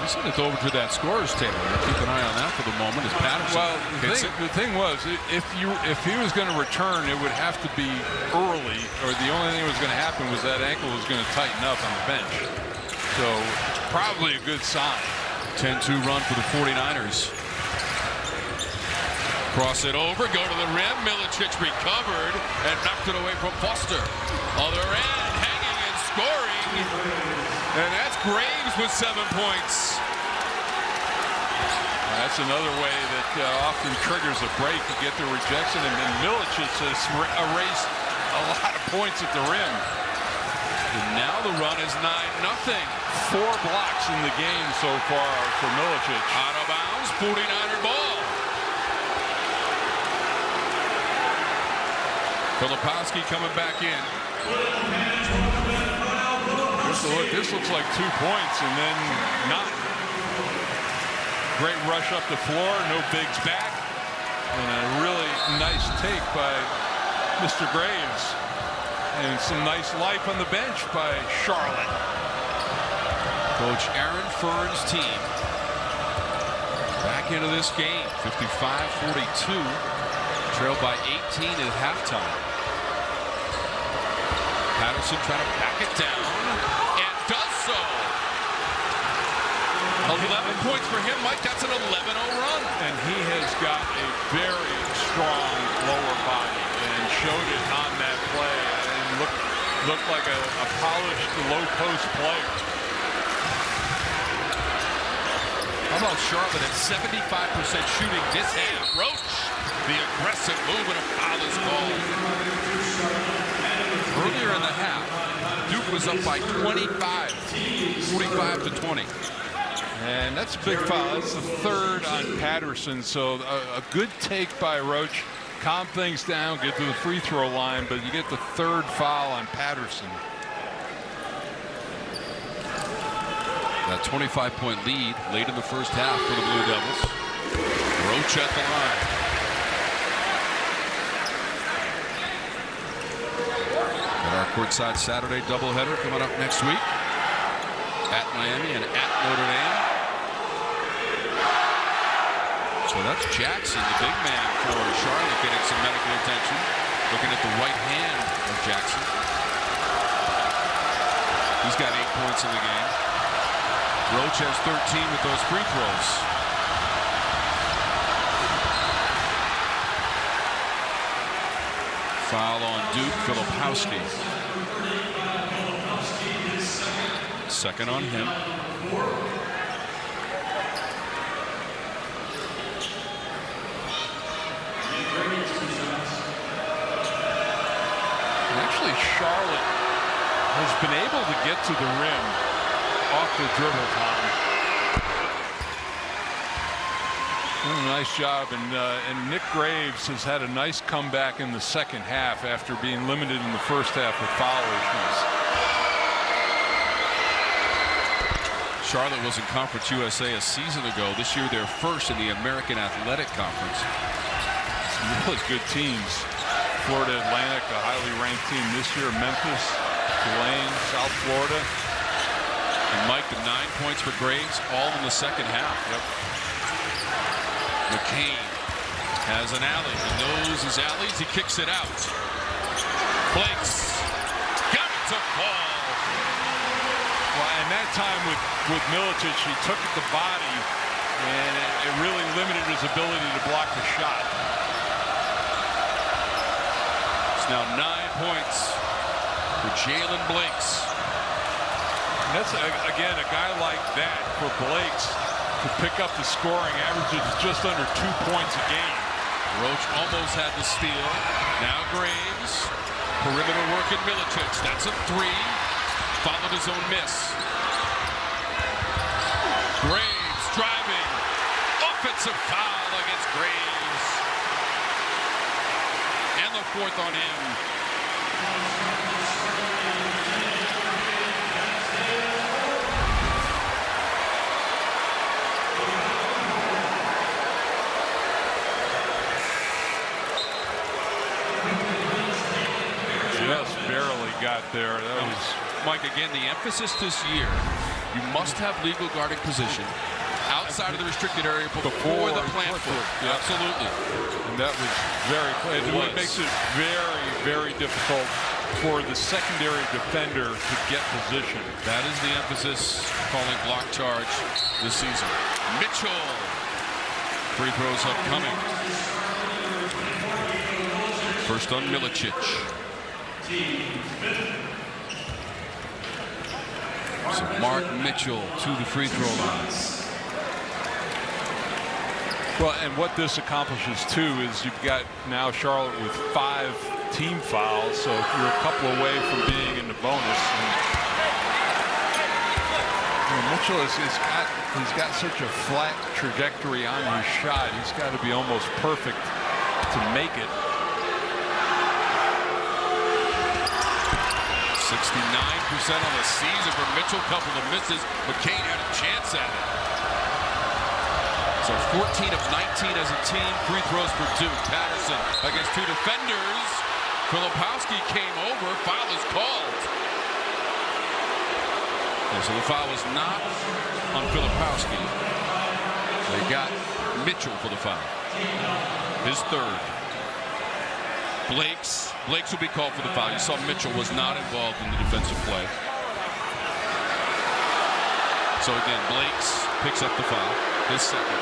sent it over to that scorer's table. Keep an eye on that for the moment as Patterson.
Well, the thing was, if he was going to return, it would have to be early, or the only thing that was going to happen was that ankle was going to tighten up on the bench. So probably a good sign.
10-2 run for the 49ers. Cross it over, go to the rim. Milicic recovered and knocked it away from Foster. Other end, hanging and scoring. And that's Graves with 7 points.
That's another way that often triggers a break. You get the rejection, and then Milicic has erased a lot of points at the rim.
And now the run is 9-0.
4 blocks in the game so far for Milicic.
Out of bounds, 49er ball. Filipowski coming back in.
This looks like 2 points and then not. Great rush up the floor, no bigs back, and a really nice take by Mr. Graves. And some nice life on the bench by Charlotte.
Coach Aaron Fern's team back into this game, 55-42, trailed by 18 at halftime. Patterson trying to back it down, and does so. 11 points for him, Mike. That's an 11-0 run.
And he has got a very strong lower body and showed it on that play. And looked like a polished low post player.
How about Charlotte at 75% shooting this half? Roach, the aggressive move, and a foul is called. Earlier in the half, Duke was up by 25, 45-20.
And that's a big foul. That's the 3rd on Patterson. So a good take by Roach. Calm things down, get to the free throw line, but you get the 3rd foul on Patterson.
That 25-point lead late in the first half for the Blue Devils. Roach at the line. Got our courtside Saturday doubleheader coming up next week. At Miami and at Notre Dame. So that's Jackson, the big man for Charlotte, getting some medical attention. Looking at the right hand of Jackson. He's got 8 points in the game. Roach has 13 with those free throws. Foul on Duke, Filipowski. Second on him.
Actually, Charlotte has been able to get to the rim off the dribble time. Nice job, and Nick Graves has had a nice comeback in the second half after being limited in the first half with foul issues.
Charlotte was in Conference USA a season ago. This year they're first in the American Athletic Conference.
Some really good teams. Florida Atlantic, a highly ranked team this year. Memphis, Tulane, South Florida.
And Mike, the 9 points for Graves, all in the second half.
Yep.
McCain has an alley. He knows his alleys. He kicks it out. Blakes got it to fall.
Well, and that time with Milicic, he took it to body, and it really limited his ability to block the shot.
It's now 9 points for Jaylen Blakes.
And that's, again, a guy like that for Blakes to pick up the scoring averages just under 2 points a game.
Roach almost had the steal. Now Graves. Perimeter work in Milicic. That's a three. Followed his own miss. Graves driving. Offensive foul against Graves. And the fourth on him.
Just barely got there. That was
Mike, again, the emphasis this year, you must have legal guarding position outside of the restricted area before the plant foot.
Yeah.
Absolutely.
And that was very clear. It makes it very, very difficult for the secondary defender to get position.
That is the emphasis, calling block charge this season. Mitchell. Free throws upcoming. First on Milicic. So Mark Mitchell to the free throw line.
Well, and what this accomplishes too is you've got now Charlotte with 5 team fouls, so you're a couple away from being in the bonus. And Mitchell he's got such a flat trajectory on his shot. He's got to be almost perfect to make it.
69% on the season for Mitchell. Couple of misses. McCain had a chance at it. So 14 of 19 as a team. Free throws for Duke. Patterson against 2 defenders. Filipowski came over. Foul is called. And so the foul was not on Filipowski. They got Mitchell for the foul. His third. Blakes will be called for the foul. You saw Mitchell was not involved in the defensive play. So again, Blakes picks up the foul. His second.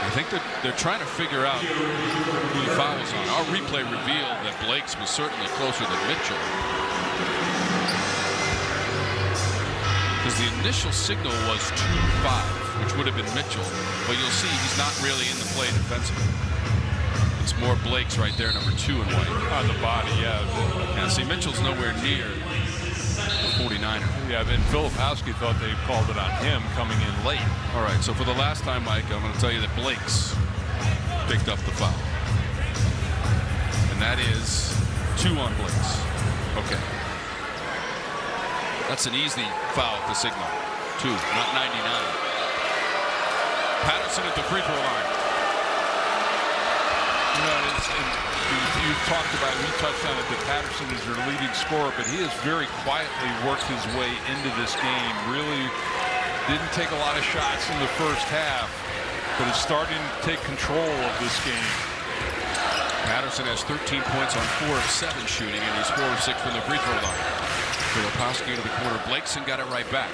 I think they're trying to figure out who the foul was on. Our replay revealed that Blakes was certainly closer than Mitchell. Because the initial signal was 2-5, which would have been Mitchell. But you'll see he's not really in the play defensively. It's more Blakes right there, number 2 in white.
On the body, yeah.
Now, see, Mitchell's nowhere near the 49er.
Yeah, and Filipowski thought they called it on him coming in late.
All right, so for the last time, Mike, I'm going to tell you that Blakes picked up the foul. And that is 2 on Blakes. Okay. That's an easy foul at the signal. 2, not 99. Patterson at the free throw line.
You know, you talked about, we touched on it, that Patterson is their leading scorer, but he has very quietly worked his way into this game. Really didn't take a lot of shots in the first half, but is starting to take control of this game.
Patterson has 13 points on 4 of 7 shooting, and he's 4 of 6 from the free throw line. Filipowski into the corner. Blakeson got it right back.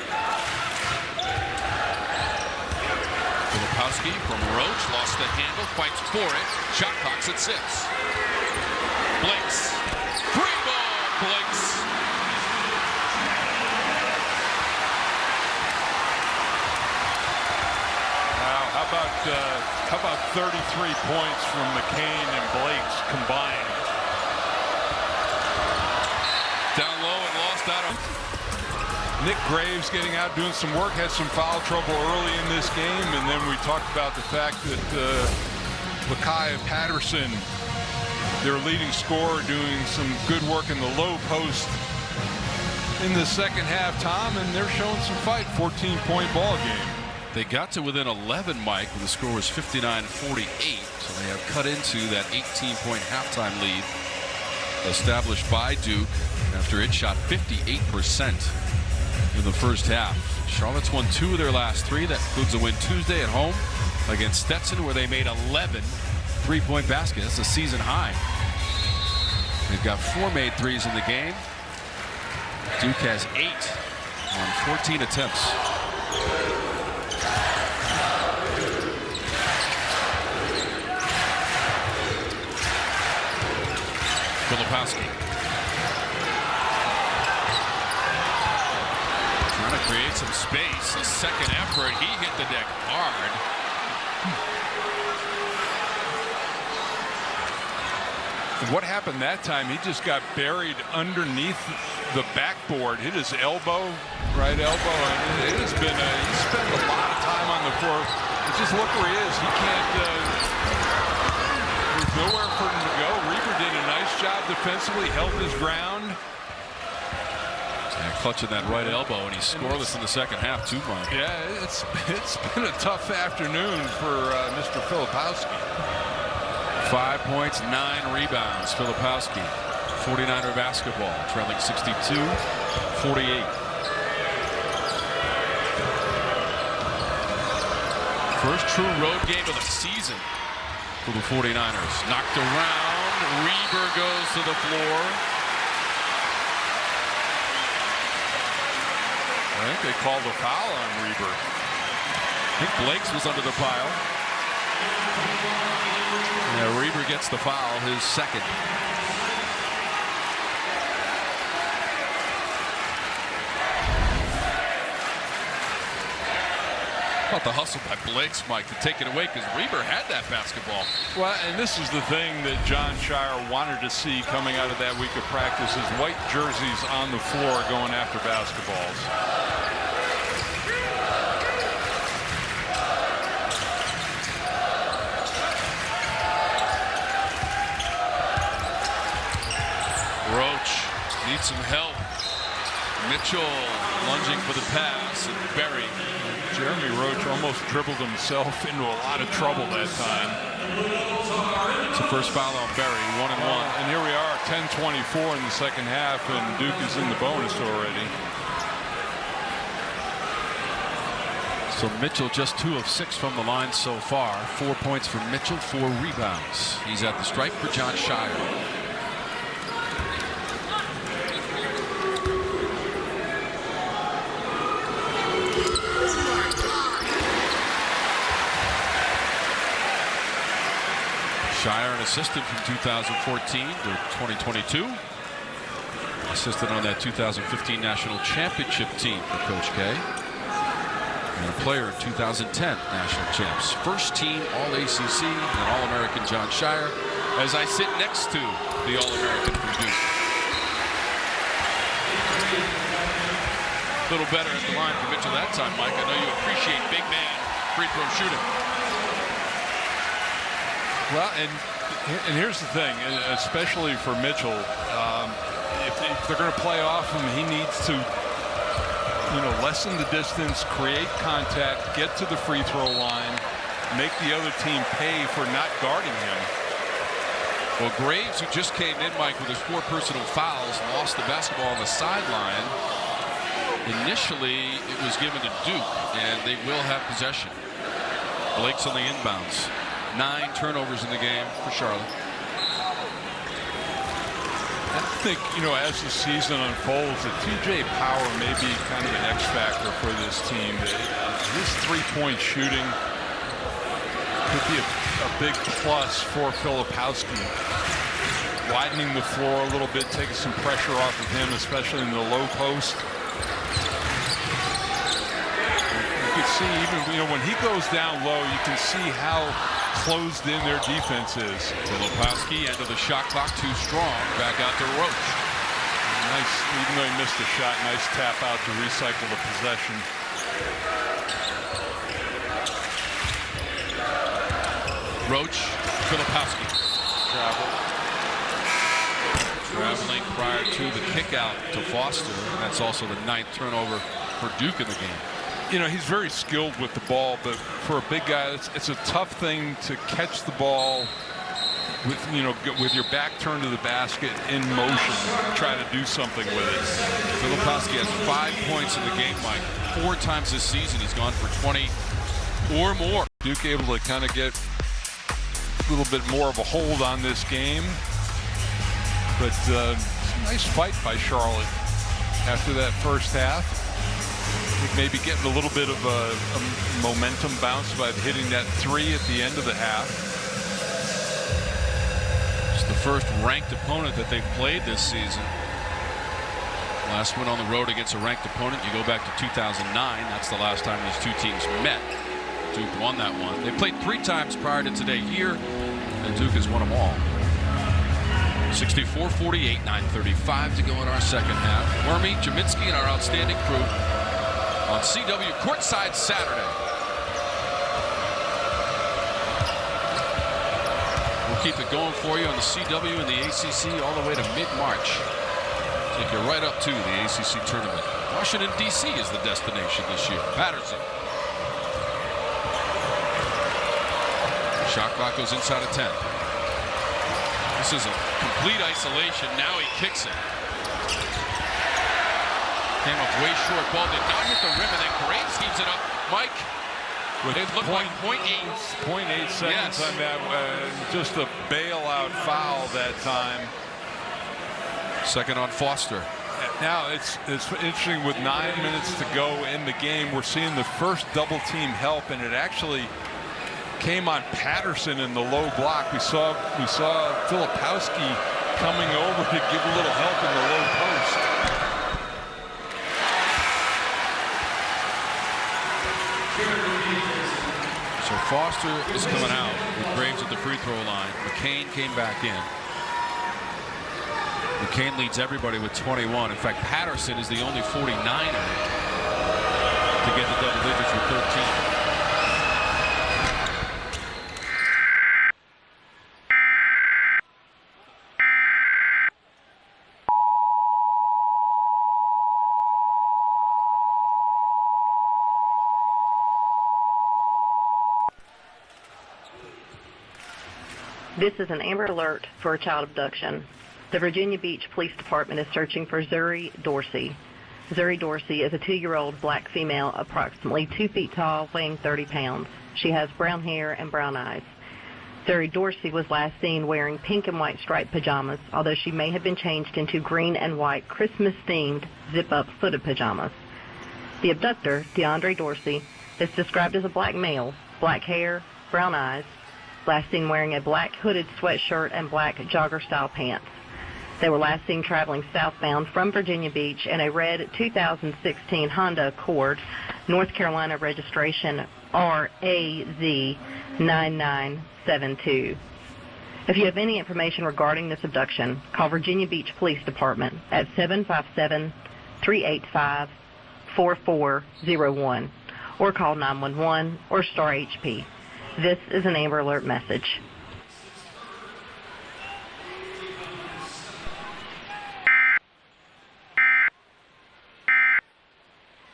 Filipowski from Roach, lost the handle, fights for it. Shot clock's at 6. Blakes. Free ball, Blakes.
Wow, how about 33 points from McCain and Blakes combined?
Down low and lost out of.
Nick Graves getting out, doing some work, had some foul trouble early in this game, and then we talked about the fact that Lakai Patterson, their leading scorer, doing some good work in the low post in the second half, Tom, and they're showing some fight. 14-point ball game.
They got to within 11, Mike, when the score was 59-48, so they have cut into that 18-point halftime lead established by Duke after it shot 58% in the first half. Charlotte's won 2 of their last 3. That includes a win Tuesday at home against Stetson, where they made 11 3-point baskets. That's a season high. They've got 4 made threes in the game. Duke has 8 on 14 attempts. Filipowski trying to create some space. A second effort. He hit the deck hard.
What happened that time? He just got buried underneath the backboard, hit his elbow, right elbow, and it has been he spent a lot of time on the floor. Just look where he is. He can't. There's nowhere for him to go. Reber did a nice job defensively, held his ground.
And clutching that right elbow, and he's scoreless in the second half too, Mike.
Yeah, it's been a tough afternoon for Mr. Filipowski.
5 points, 9 rebounds. Filipowski, 49er basketball, trailing 62-48. First true road game of the season for the 49ers. Knocked around. Reber goes to the floor.
I think they called a foul on Reber.
I think Blakes was under the pile. Yeah, Reber gets the foul, his second. About the hustle by Blakes, Mike, to take it away because Reber had that basketball.
Well, and this is the thing that John Shire wanted to see coming out of that week of practice is white jerseys on the floor going after basketballs.
Roach needs some help. Mitchell lunging for the pass, and Berry.
Jeremy Roach almost dribbled himself into a lot of trouble that time.
It's the first foul on Berry, 1-1.
And here we are, 10:24 in the second half, and Duke is in the bonus already.
So Mitchell just 2 of 6 from the line so far. 4 points for Mitchell, 4 rebounds. He's at the stripe for John Shire. Shire, an assistant from 2014 to 2022. Assistant on that 2015 National Championship team for Coach K. And a player in 2010 National Champs. First team All-ACC and All-American John Shire, as I sit next to the All-American from Duke. A little better at the line for Mitchell that time, Mike. I know you appreciate big man free throw shooting.
Well, and here's the thing, especially for Mitchell, if they're going to play off him, he needs to, lessen the distance, create contact, get to the free throw line, make the other team pay for not guarding him.
Well, Graves, who just came in, Mike, with his 4 personal fouls, lost the basketball on the sideline. Initially, it was given to Duke, and they will have possession. Blakes on the inbounds. 9 turnovers in the game for Charlotte.
I think, as the season unfolds, that TJ Power may be kind of an X factor for this team. His 3-point shooting could be a big plus for Filipowski. Widening the floor a little bit, taking some pressure off of him, especially in the low post. You can see even, when he goes down low, you can see how closed in their defense is.
Filipowski, end of the shot clock, too strong. Back out to Roach.
Nice, even though he missed a shot, nice tap out to recycle the possession.
Roach, Filipowski. Traveling prior to the kick out to Foster. And that's also the 9th turnover for Duke in the game.
He's very skilled with the ball, but for a big guy, it's a tough thing to catch the ball with your back turned to the basket in motion, try to do something with it.
Filipowski has 5 points in the game, Mike. 4 times this season he's gone for 20 or more.
Duke able to kind of get a little bit more of a hold on this game, but nice fight by Charlotte. after that first half. Maybe getting a little bit of a momentum bounce by hitting that 3 at the end of the half.
It's the first ranked opponent that they've played this season. Last one on the road against a ranked opponent. You go back to 2009. That's the last time these two teams met. Duke won that one. They played 3 times prior to today here, and Duke has won them all. 64-48, 9:35 to go in our second half. Wormy, Jaminski, and our outstanding crew on CW Courtside Saturday. We'll keep it going for you on the CW and the ACC all the way to mid-March. Take you right up to the ACC tournament. Washington, D.C. is the destination this year. Patterson. Shot clock goes inside of 10. This is a complete isolation. Now he kicks it. Came up way short. Ball did not hit the rim, and then Graves heaves it up. Mike, it looked like 0.8
seconds on that. Just a bailout foul that time.
Second on Foster.
Now it's interesting with 9 minutes to go in the game. We're seeing the first double team help, and it actually came on Patterson in the low block. We saw Filipowski coming over to give a little help in the low post.
So Foster is coming out with Graves at the free throw line. McCain came back in. McCain leads everybody with 21. In fact, Patterson is the only 49er to get the double digits with 13.
This is an Amber Alert for a child abduction. The Virginia Beach Police Department is searching for Zuri Dorsey. Zuri Dorsey is a 2-year-old black female, approximately 2 feet tall, weighing 30 pounds. She has brown hair and brown eyes. Zuri Dorsey was last seen wearing pink and white striped pajamas, although she may have been changed into green and white Christmas-themed zip-up footed pajamas. The abductor, DeAndre Dorsey, is described as a black male, black hair, brown eyes, last seen wearing a black hooded sweatshirt and black jogger-style pants. They were last seen traveling southbound from Virginia Beach in a red 2016 Honda Accord, North Carolina registration RAZ9972. If you have any information regarding this abduction, call Virginia Beach Police Department at 757-385-4401 or call 911 or Star HP. This is an Amber Alert message.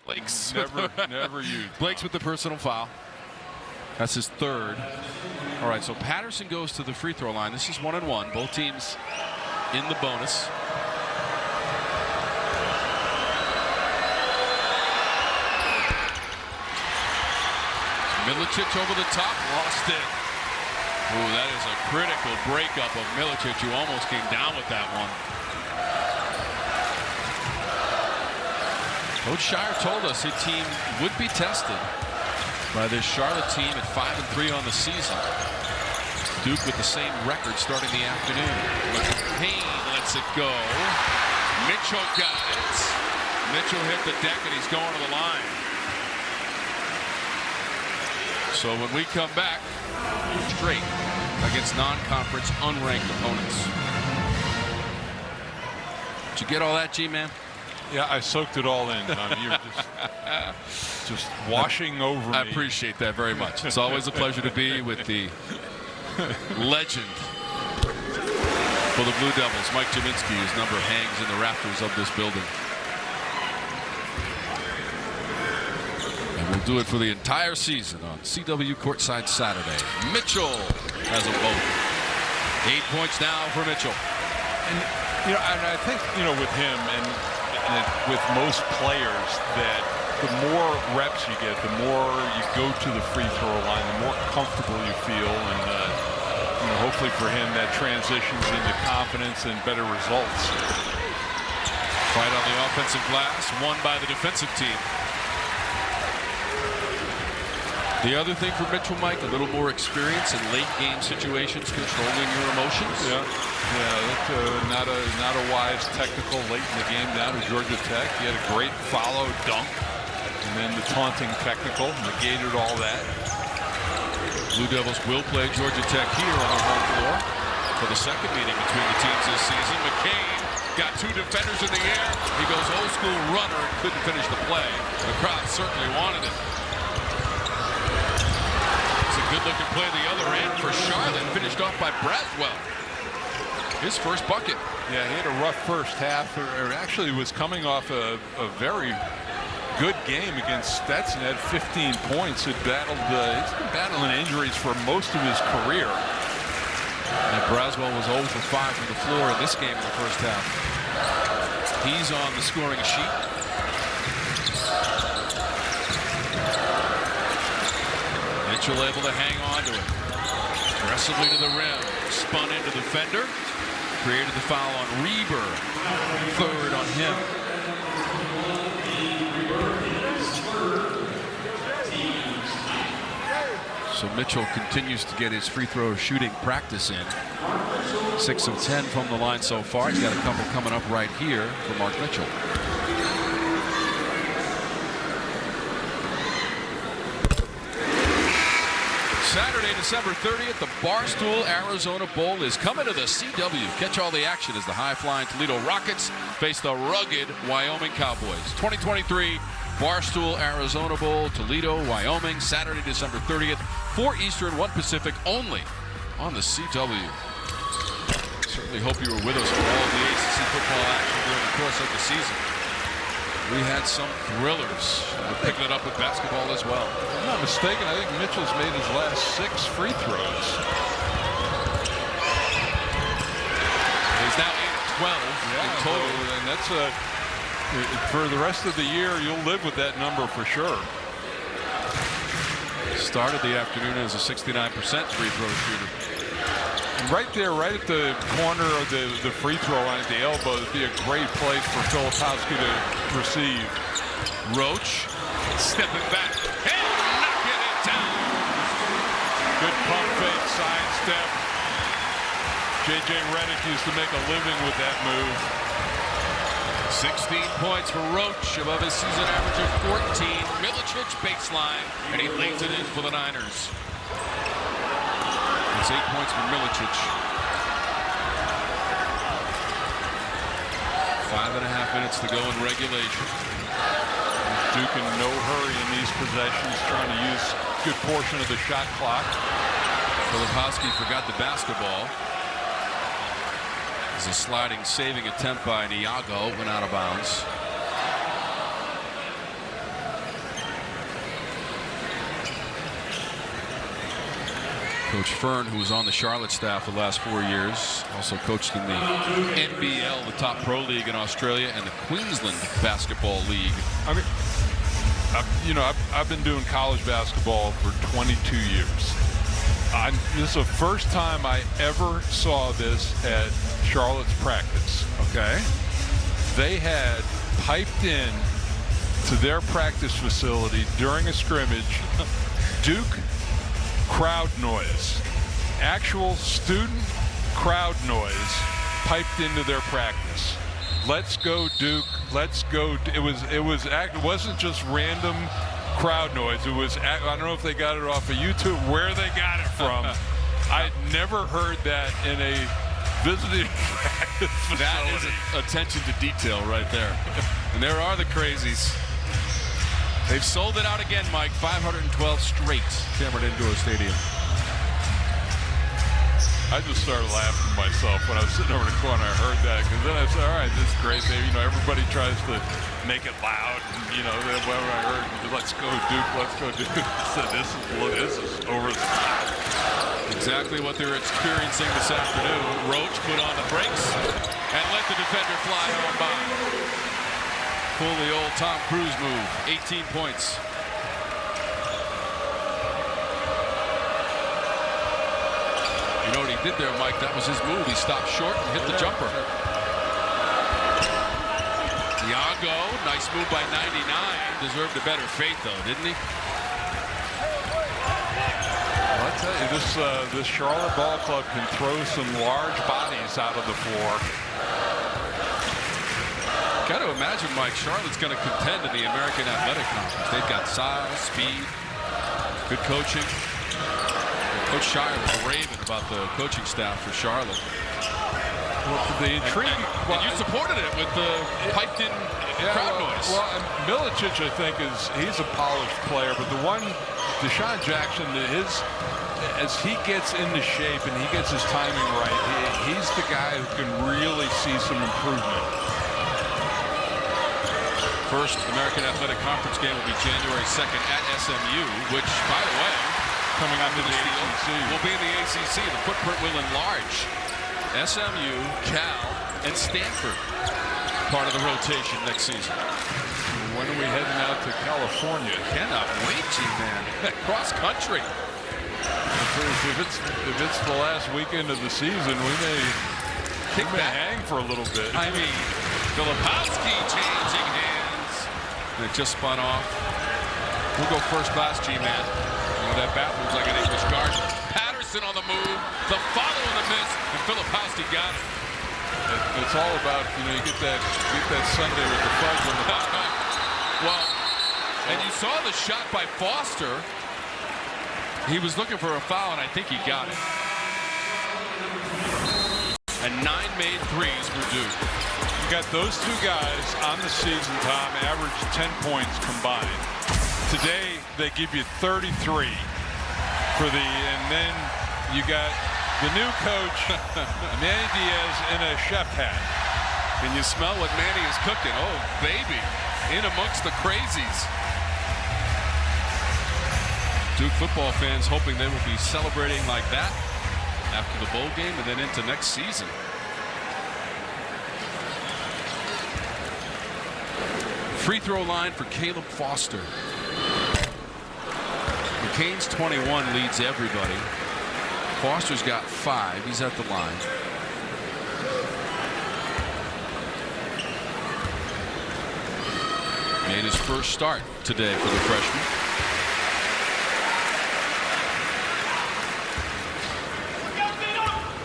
Blakes.
Never used.
Blakes with the personal foul. That's his third. All right, so Patterson goes to the free throw line. This is 1-1. Both teams in the bonus. Milicic over the top, lost it. Ooh, that is a critical breakup of Milicic, who almost came down with that one. Coach Shire told us his team would be tested by this Charlotte team at 5-3 on the season. Duke with the same record starting the afternoon. McCain lets it go. Mitchell got it. Mitchell hit the deck and he's going to the line. So when we come back, straight against non-conference unranked opponents. Did you get all that, G-Man?
Yeah, I soaked it all in. You're just washing over me.
I appreciate that very much. It's always a pleasure to be with the legend for the Blue Devils, Mike Jaminski, whose number hangs in the rafters of this building. And we'll do it for the entire season on CW Courtside Saturday. Mitchell has them both. 8 points now for Mitchell.
And I think with him and with most players that the more reps you get, the more you go to the free throw line, the more comfortable you feel, and hopefully for him that transitions into confidence and better results.
Fight on the offensive glass, won by the defensive team. The other thing for Mitchell, Mike, a little more experience in late game situations, controlling your emotions.
Yeah, that's not a wise technical late in the game down to Georgia Tech. He had a great follow dunk, and then the taunting technical negated all that.
Blue Devils will play Georgia Tech here on the home floor for the second meeting between the teams this season. McCain got two defenders in the air. He goes old school runner and couldn't finish the play. The crowd certainly wanted it. Good-looking play the other end for Charlotte, finished off by Braswell. His first bucket.
Yeah, he had a rough first half. Or actually was coming off a very good game against Stetson. Had 15 points. He's been battling injuries for most of his career.
And Braswell was 0 for 5 from the floor in this game in the first half. He's on the scoring sheet. Mitchell able to hang on to it. Aggressively to the rim. Spun into the defender. Created the foul on Reber. Third on him. So Mitchell continues to get his free throw shooting practice in. 6 of 10 from the line so far. He's got a couple coming up right here for Mark Mitchell. Saturday, December 30th, the Barstool Arizona Bowl is coming to the CW. Catch all the action as the high-flying Toledo Rockets face the rugged Wyoming Cowboys. 2023 Barstool Arizona Bowl, Toledo, Wyoming, Saturday, December 30th, 4 Eastern, 1 Pacific, only on the CW. Certainly hope you were with us for all of the ACC football action during the course of the season. We had some thrillers. We're picking it up with basketball as well.
If I'm not mistaken, I think Mitchell's made his last 6 free throws.
He's now 8 of 12 in total.
And that's for the rest of the year, you'll live with that number for sure.
Started the afternoon as a 69% free throw shooter.
Right there, right at the corner of the free throw line at the elbow, would be a great place for Filipowski to receive.
Roach stepping back and knocking it down.
Good pump fake, side step. J.J. Redick used to make a living with that move.
16 points for Roach, above his season average of 14. Milicic baseline, and he lays it in for the Niners. It's 8 points for Milicic. 5.5 minutes to go in regulation.
Duke in no hurry in these possessions, trying to use a good portion of the shot clock.
Filipowski forgot the basketball. It's a sliding saving attempt by Niago, went out of bounds. Coach Fern, who was on the Charlotte staff the last 4 years, also coached in the NBL, the top pro league in Australia, and the Queensland Basketball League.
I mean, I've been doing college basketball for 22 years. This is the first time I ever saw this at Charlotte's practice. Okay, they had piped in to their practice facility during a scrimmage Duke crowd noise, actual student crowd noise piped into their practice. Let's go Duke, let's go. It wasn't just random crowd noise. It was, I don't know if they got it off of YouTube, where they got it from. I'd never heard that in a visiting practice facility.
That is attention to detail right there. And there are the crazies. They've sold it out again, Mike. 512 straight Cameron Indoor Stadium.
I just started laughing to myself when I was sitting over the corner. I heard that, because then I said, all right, this is great. Everybody tries to make it loud. And, then when I heard, let's go Duke, let's go Duke. I said, this is over the top.
Exactly what they're experiencing this afternoon. Roach put on the brakes and let the defender fly on by. Pull the old Tom Cruise move. 18 points. You know what he did there, Mike? That was his move. He stopped short and hit the jumper. Nice move by 99. Deserved a better fate, though, didn't he?
Well, I tell you, this Charlotte ball club can throw some large bodies out of the floor.
Got to imagine, Mike, Charlotte's going to contend in the American Athletic Conference. They've got size, speed, good coaching. Coach Shire was raving about the coaching staff for Charlotte.
Well, the intriguing,
and you supported it with the piped-in crowd noise.
Well, Milicic, I think, he's a polished player, but the one, Deshaun Jackson, as he gets into shape and he gets his timing right, he's the guy who can really see some improvement.
First American Athletic Conference game will be January 2nd at SMU, which, by the way,
coming onto the ACC,
will be in the ACC. The footprint will enlarge. SMU, Cal, and Stanford part of the rotation next season.
When are we heading out to California?
Cannot wait, G-Man. Cross country.
If it's the last weekend of the season, we may hang for a little bit.
I mean, Filipowski changing hands. And it just spun off. We'll go first class, G-Man. That bathroom's like an English garden. Patterson on the move. The follow and the miss. And Filipowski got it.
It's all about, you get that Sunday with the fudge on the bottom.
Well, and you saw the shot by Foster. He was looking for a foul, and I think he got it. And 9 made threes were due.
You got those two guys on the season, Tom, average 10 points combined. Today, they give you 33 and then you got the new coach, Manny Diaz, in a chef hat.
Can you smell what Manny is cooking? Oh, baby, in amongst the crazies. Duke football fans hoping they will be celebrating like that after the bowl game and then into next season. Free throw line for Caleb Foster. McCain's 21 leads everybody. Foster's got 5. He's at the line. Made his first start today for the freshman.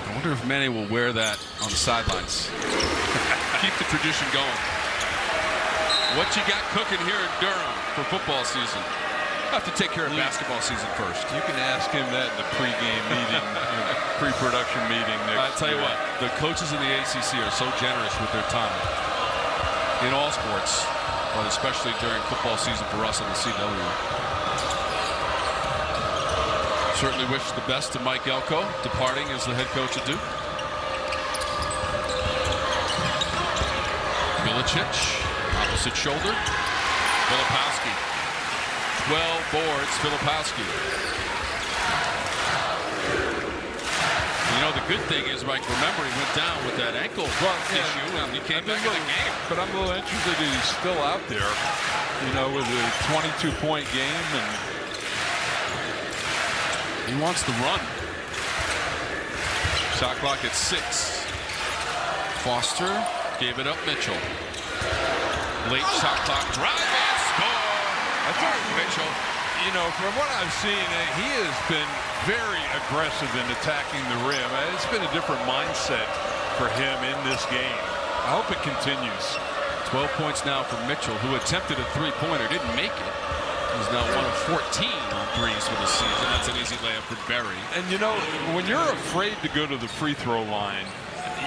I wonder if Manny will wear that on the sidelines. Keep the tradition going. What you got cooking here in Durham for football season? Have to take care of basketball season first.
You can ask him that in the pregame meeting, pre-production meeting next
I'll tell you what, the coaches in the ACC are so generous with their time in all sports, but especially during football season for us on the CW. Certainly wish the best to Mike Elko, departing as the head coach of Duke. Milicic, opposite shoulder. Filipowski. 12 boards, Filipowski. The good thing is, Mike, remember he went down with that ankle issue and he came back in the game.
But I'm a little interested that he's still out there, with a 22-point game. And
he wants to run. Shot clock at 6. Foster gave it up, Mitchell. Late shot clock, drive and score.
I thought
Mitchell.
From what I've seen, he has been very aggressive in attacking the rim. It's been a different mindset for him in this game. I hope it continues.
12 points now for Mitchell, who attempted a three-pointer, didn't make it. He's now 1 of 14 on threes for the season. That's an easy layup for Berry.
And when you're afraid to go to the free throw line,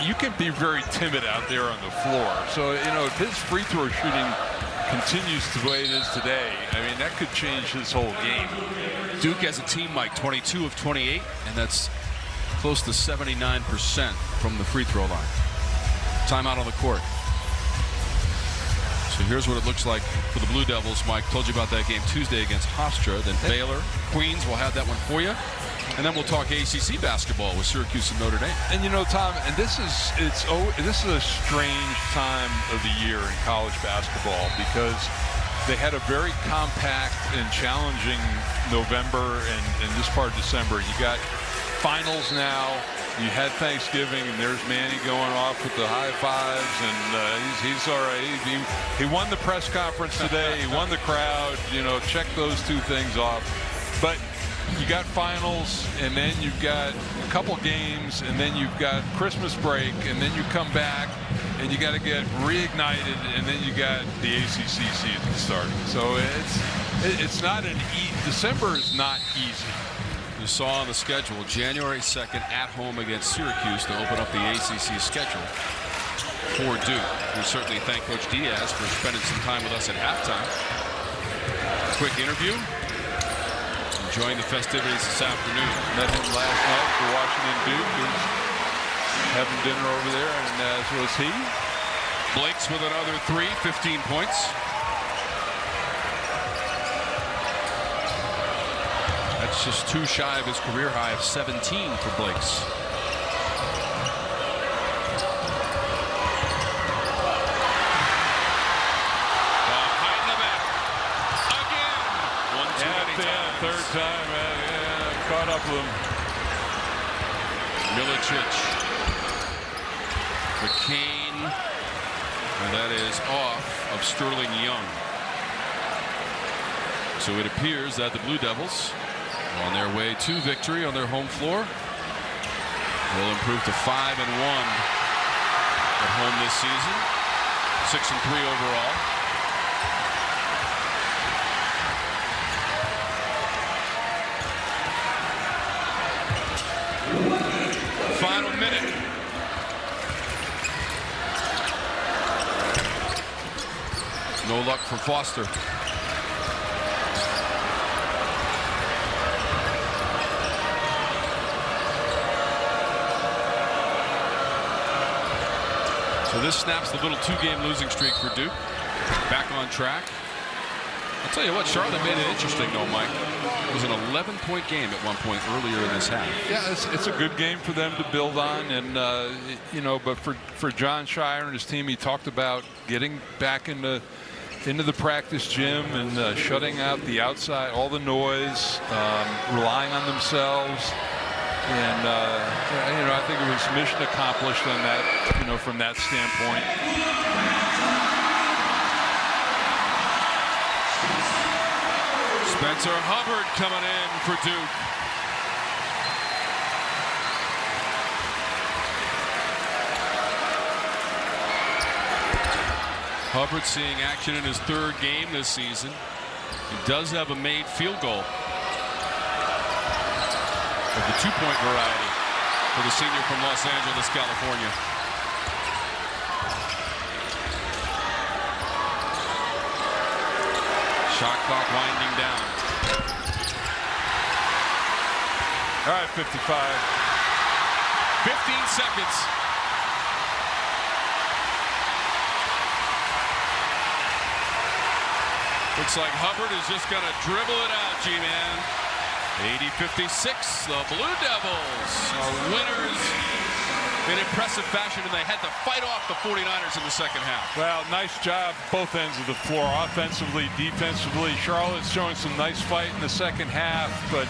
you can be very timid out there on the floor. So, if his free throw shooting continues the way it is today, that could change his whole game.
Duke has a team, Mike, 22 of 28, and that's close to 79% from the free throw line. Timeout on the court. So here's what it looks like for the Blue Devils. Mike told you about that game Tuesday against Hofstra, then Baylor, Queens. We'll have that one for you. And then we'll talk ACC basketball with Syracuse and Notre Dame.
And Tom, and this is a strange time of the year in college basketball because they had a very compact and challenging November and this part of December. You got finals now. you had Thanksgiving, and there's Manny going off with the high fives, and he's all right. He won the press conference today. He won the crowd. You know, check those two things off. But you got finals, and then you've got a couple games, and then you've got Christmas break, and then you come back, and you got to get reignited, and then you got the ACC season starting. So it's not an December is not easy.
You saw on the schedule January 2nd at home against Syracuse to open up the ACC schedule for Duke. We certainly thank Coach Diaz for spending some time with us at halftime. Quick interview. Enjoying the festivities this afternoon.
Met him last night for Washington Duke. He's having dinner over there, and as was he.
Blakes with another 3, 15 points. That's just 2 shy of his career high of 17 for Blakes. Behind the back. Again. 1 too many times.
Third time. Yeah, caught up with him.
Milicic. McCain. And that is off of Sterling Young. So it appears that the Blue Devils, on their way to victory on their home floor, will improve to 5-1 at home this season. 6-3 overall. Final minute. No luck for Foster. So this snaps the little 2-game losing streak for Duke. Back on track. I'll tell you what, Charlotte made it interesting though, Mike. It was an 11-point game at one point earlier in this half.
Yeah, it's a good game for them to build on, and you know, but for John Shire and his team, he talked about getting back into the practice gym and shutting out the outside, all the noise, relying on themselves. And you know, I think it was mission accomplished on that, you know, from that standpoint.
Spencer Hubbard coming in for Duke. Hubbard seeing action in his 3rd game this season. He does have a made field goal of the 2-point variety for the senior from Los Angeles, California. Shot clock winding down.
All right, 55.
15 seconds. Looks like Hubbard is just going to dribble it out, G-Man. 80-56, the Blue Devils are winners in impressive fashion, and they had to fight off the 49ers in the second half.
Well, nice job both ends of the floor, offensively, defensively. Charlotte's showing some nice fight in the second half, but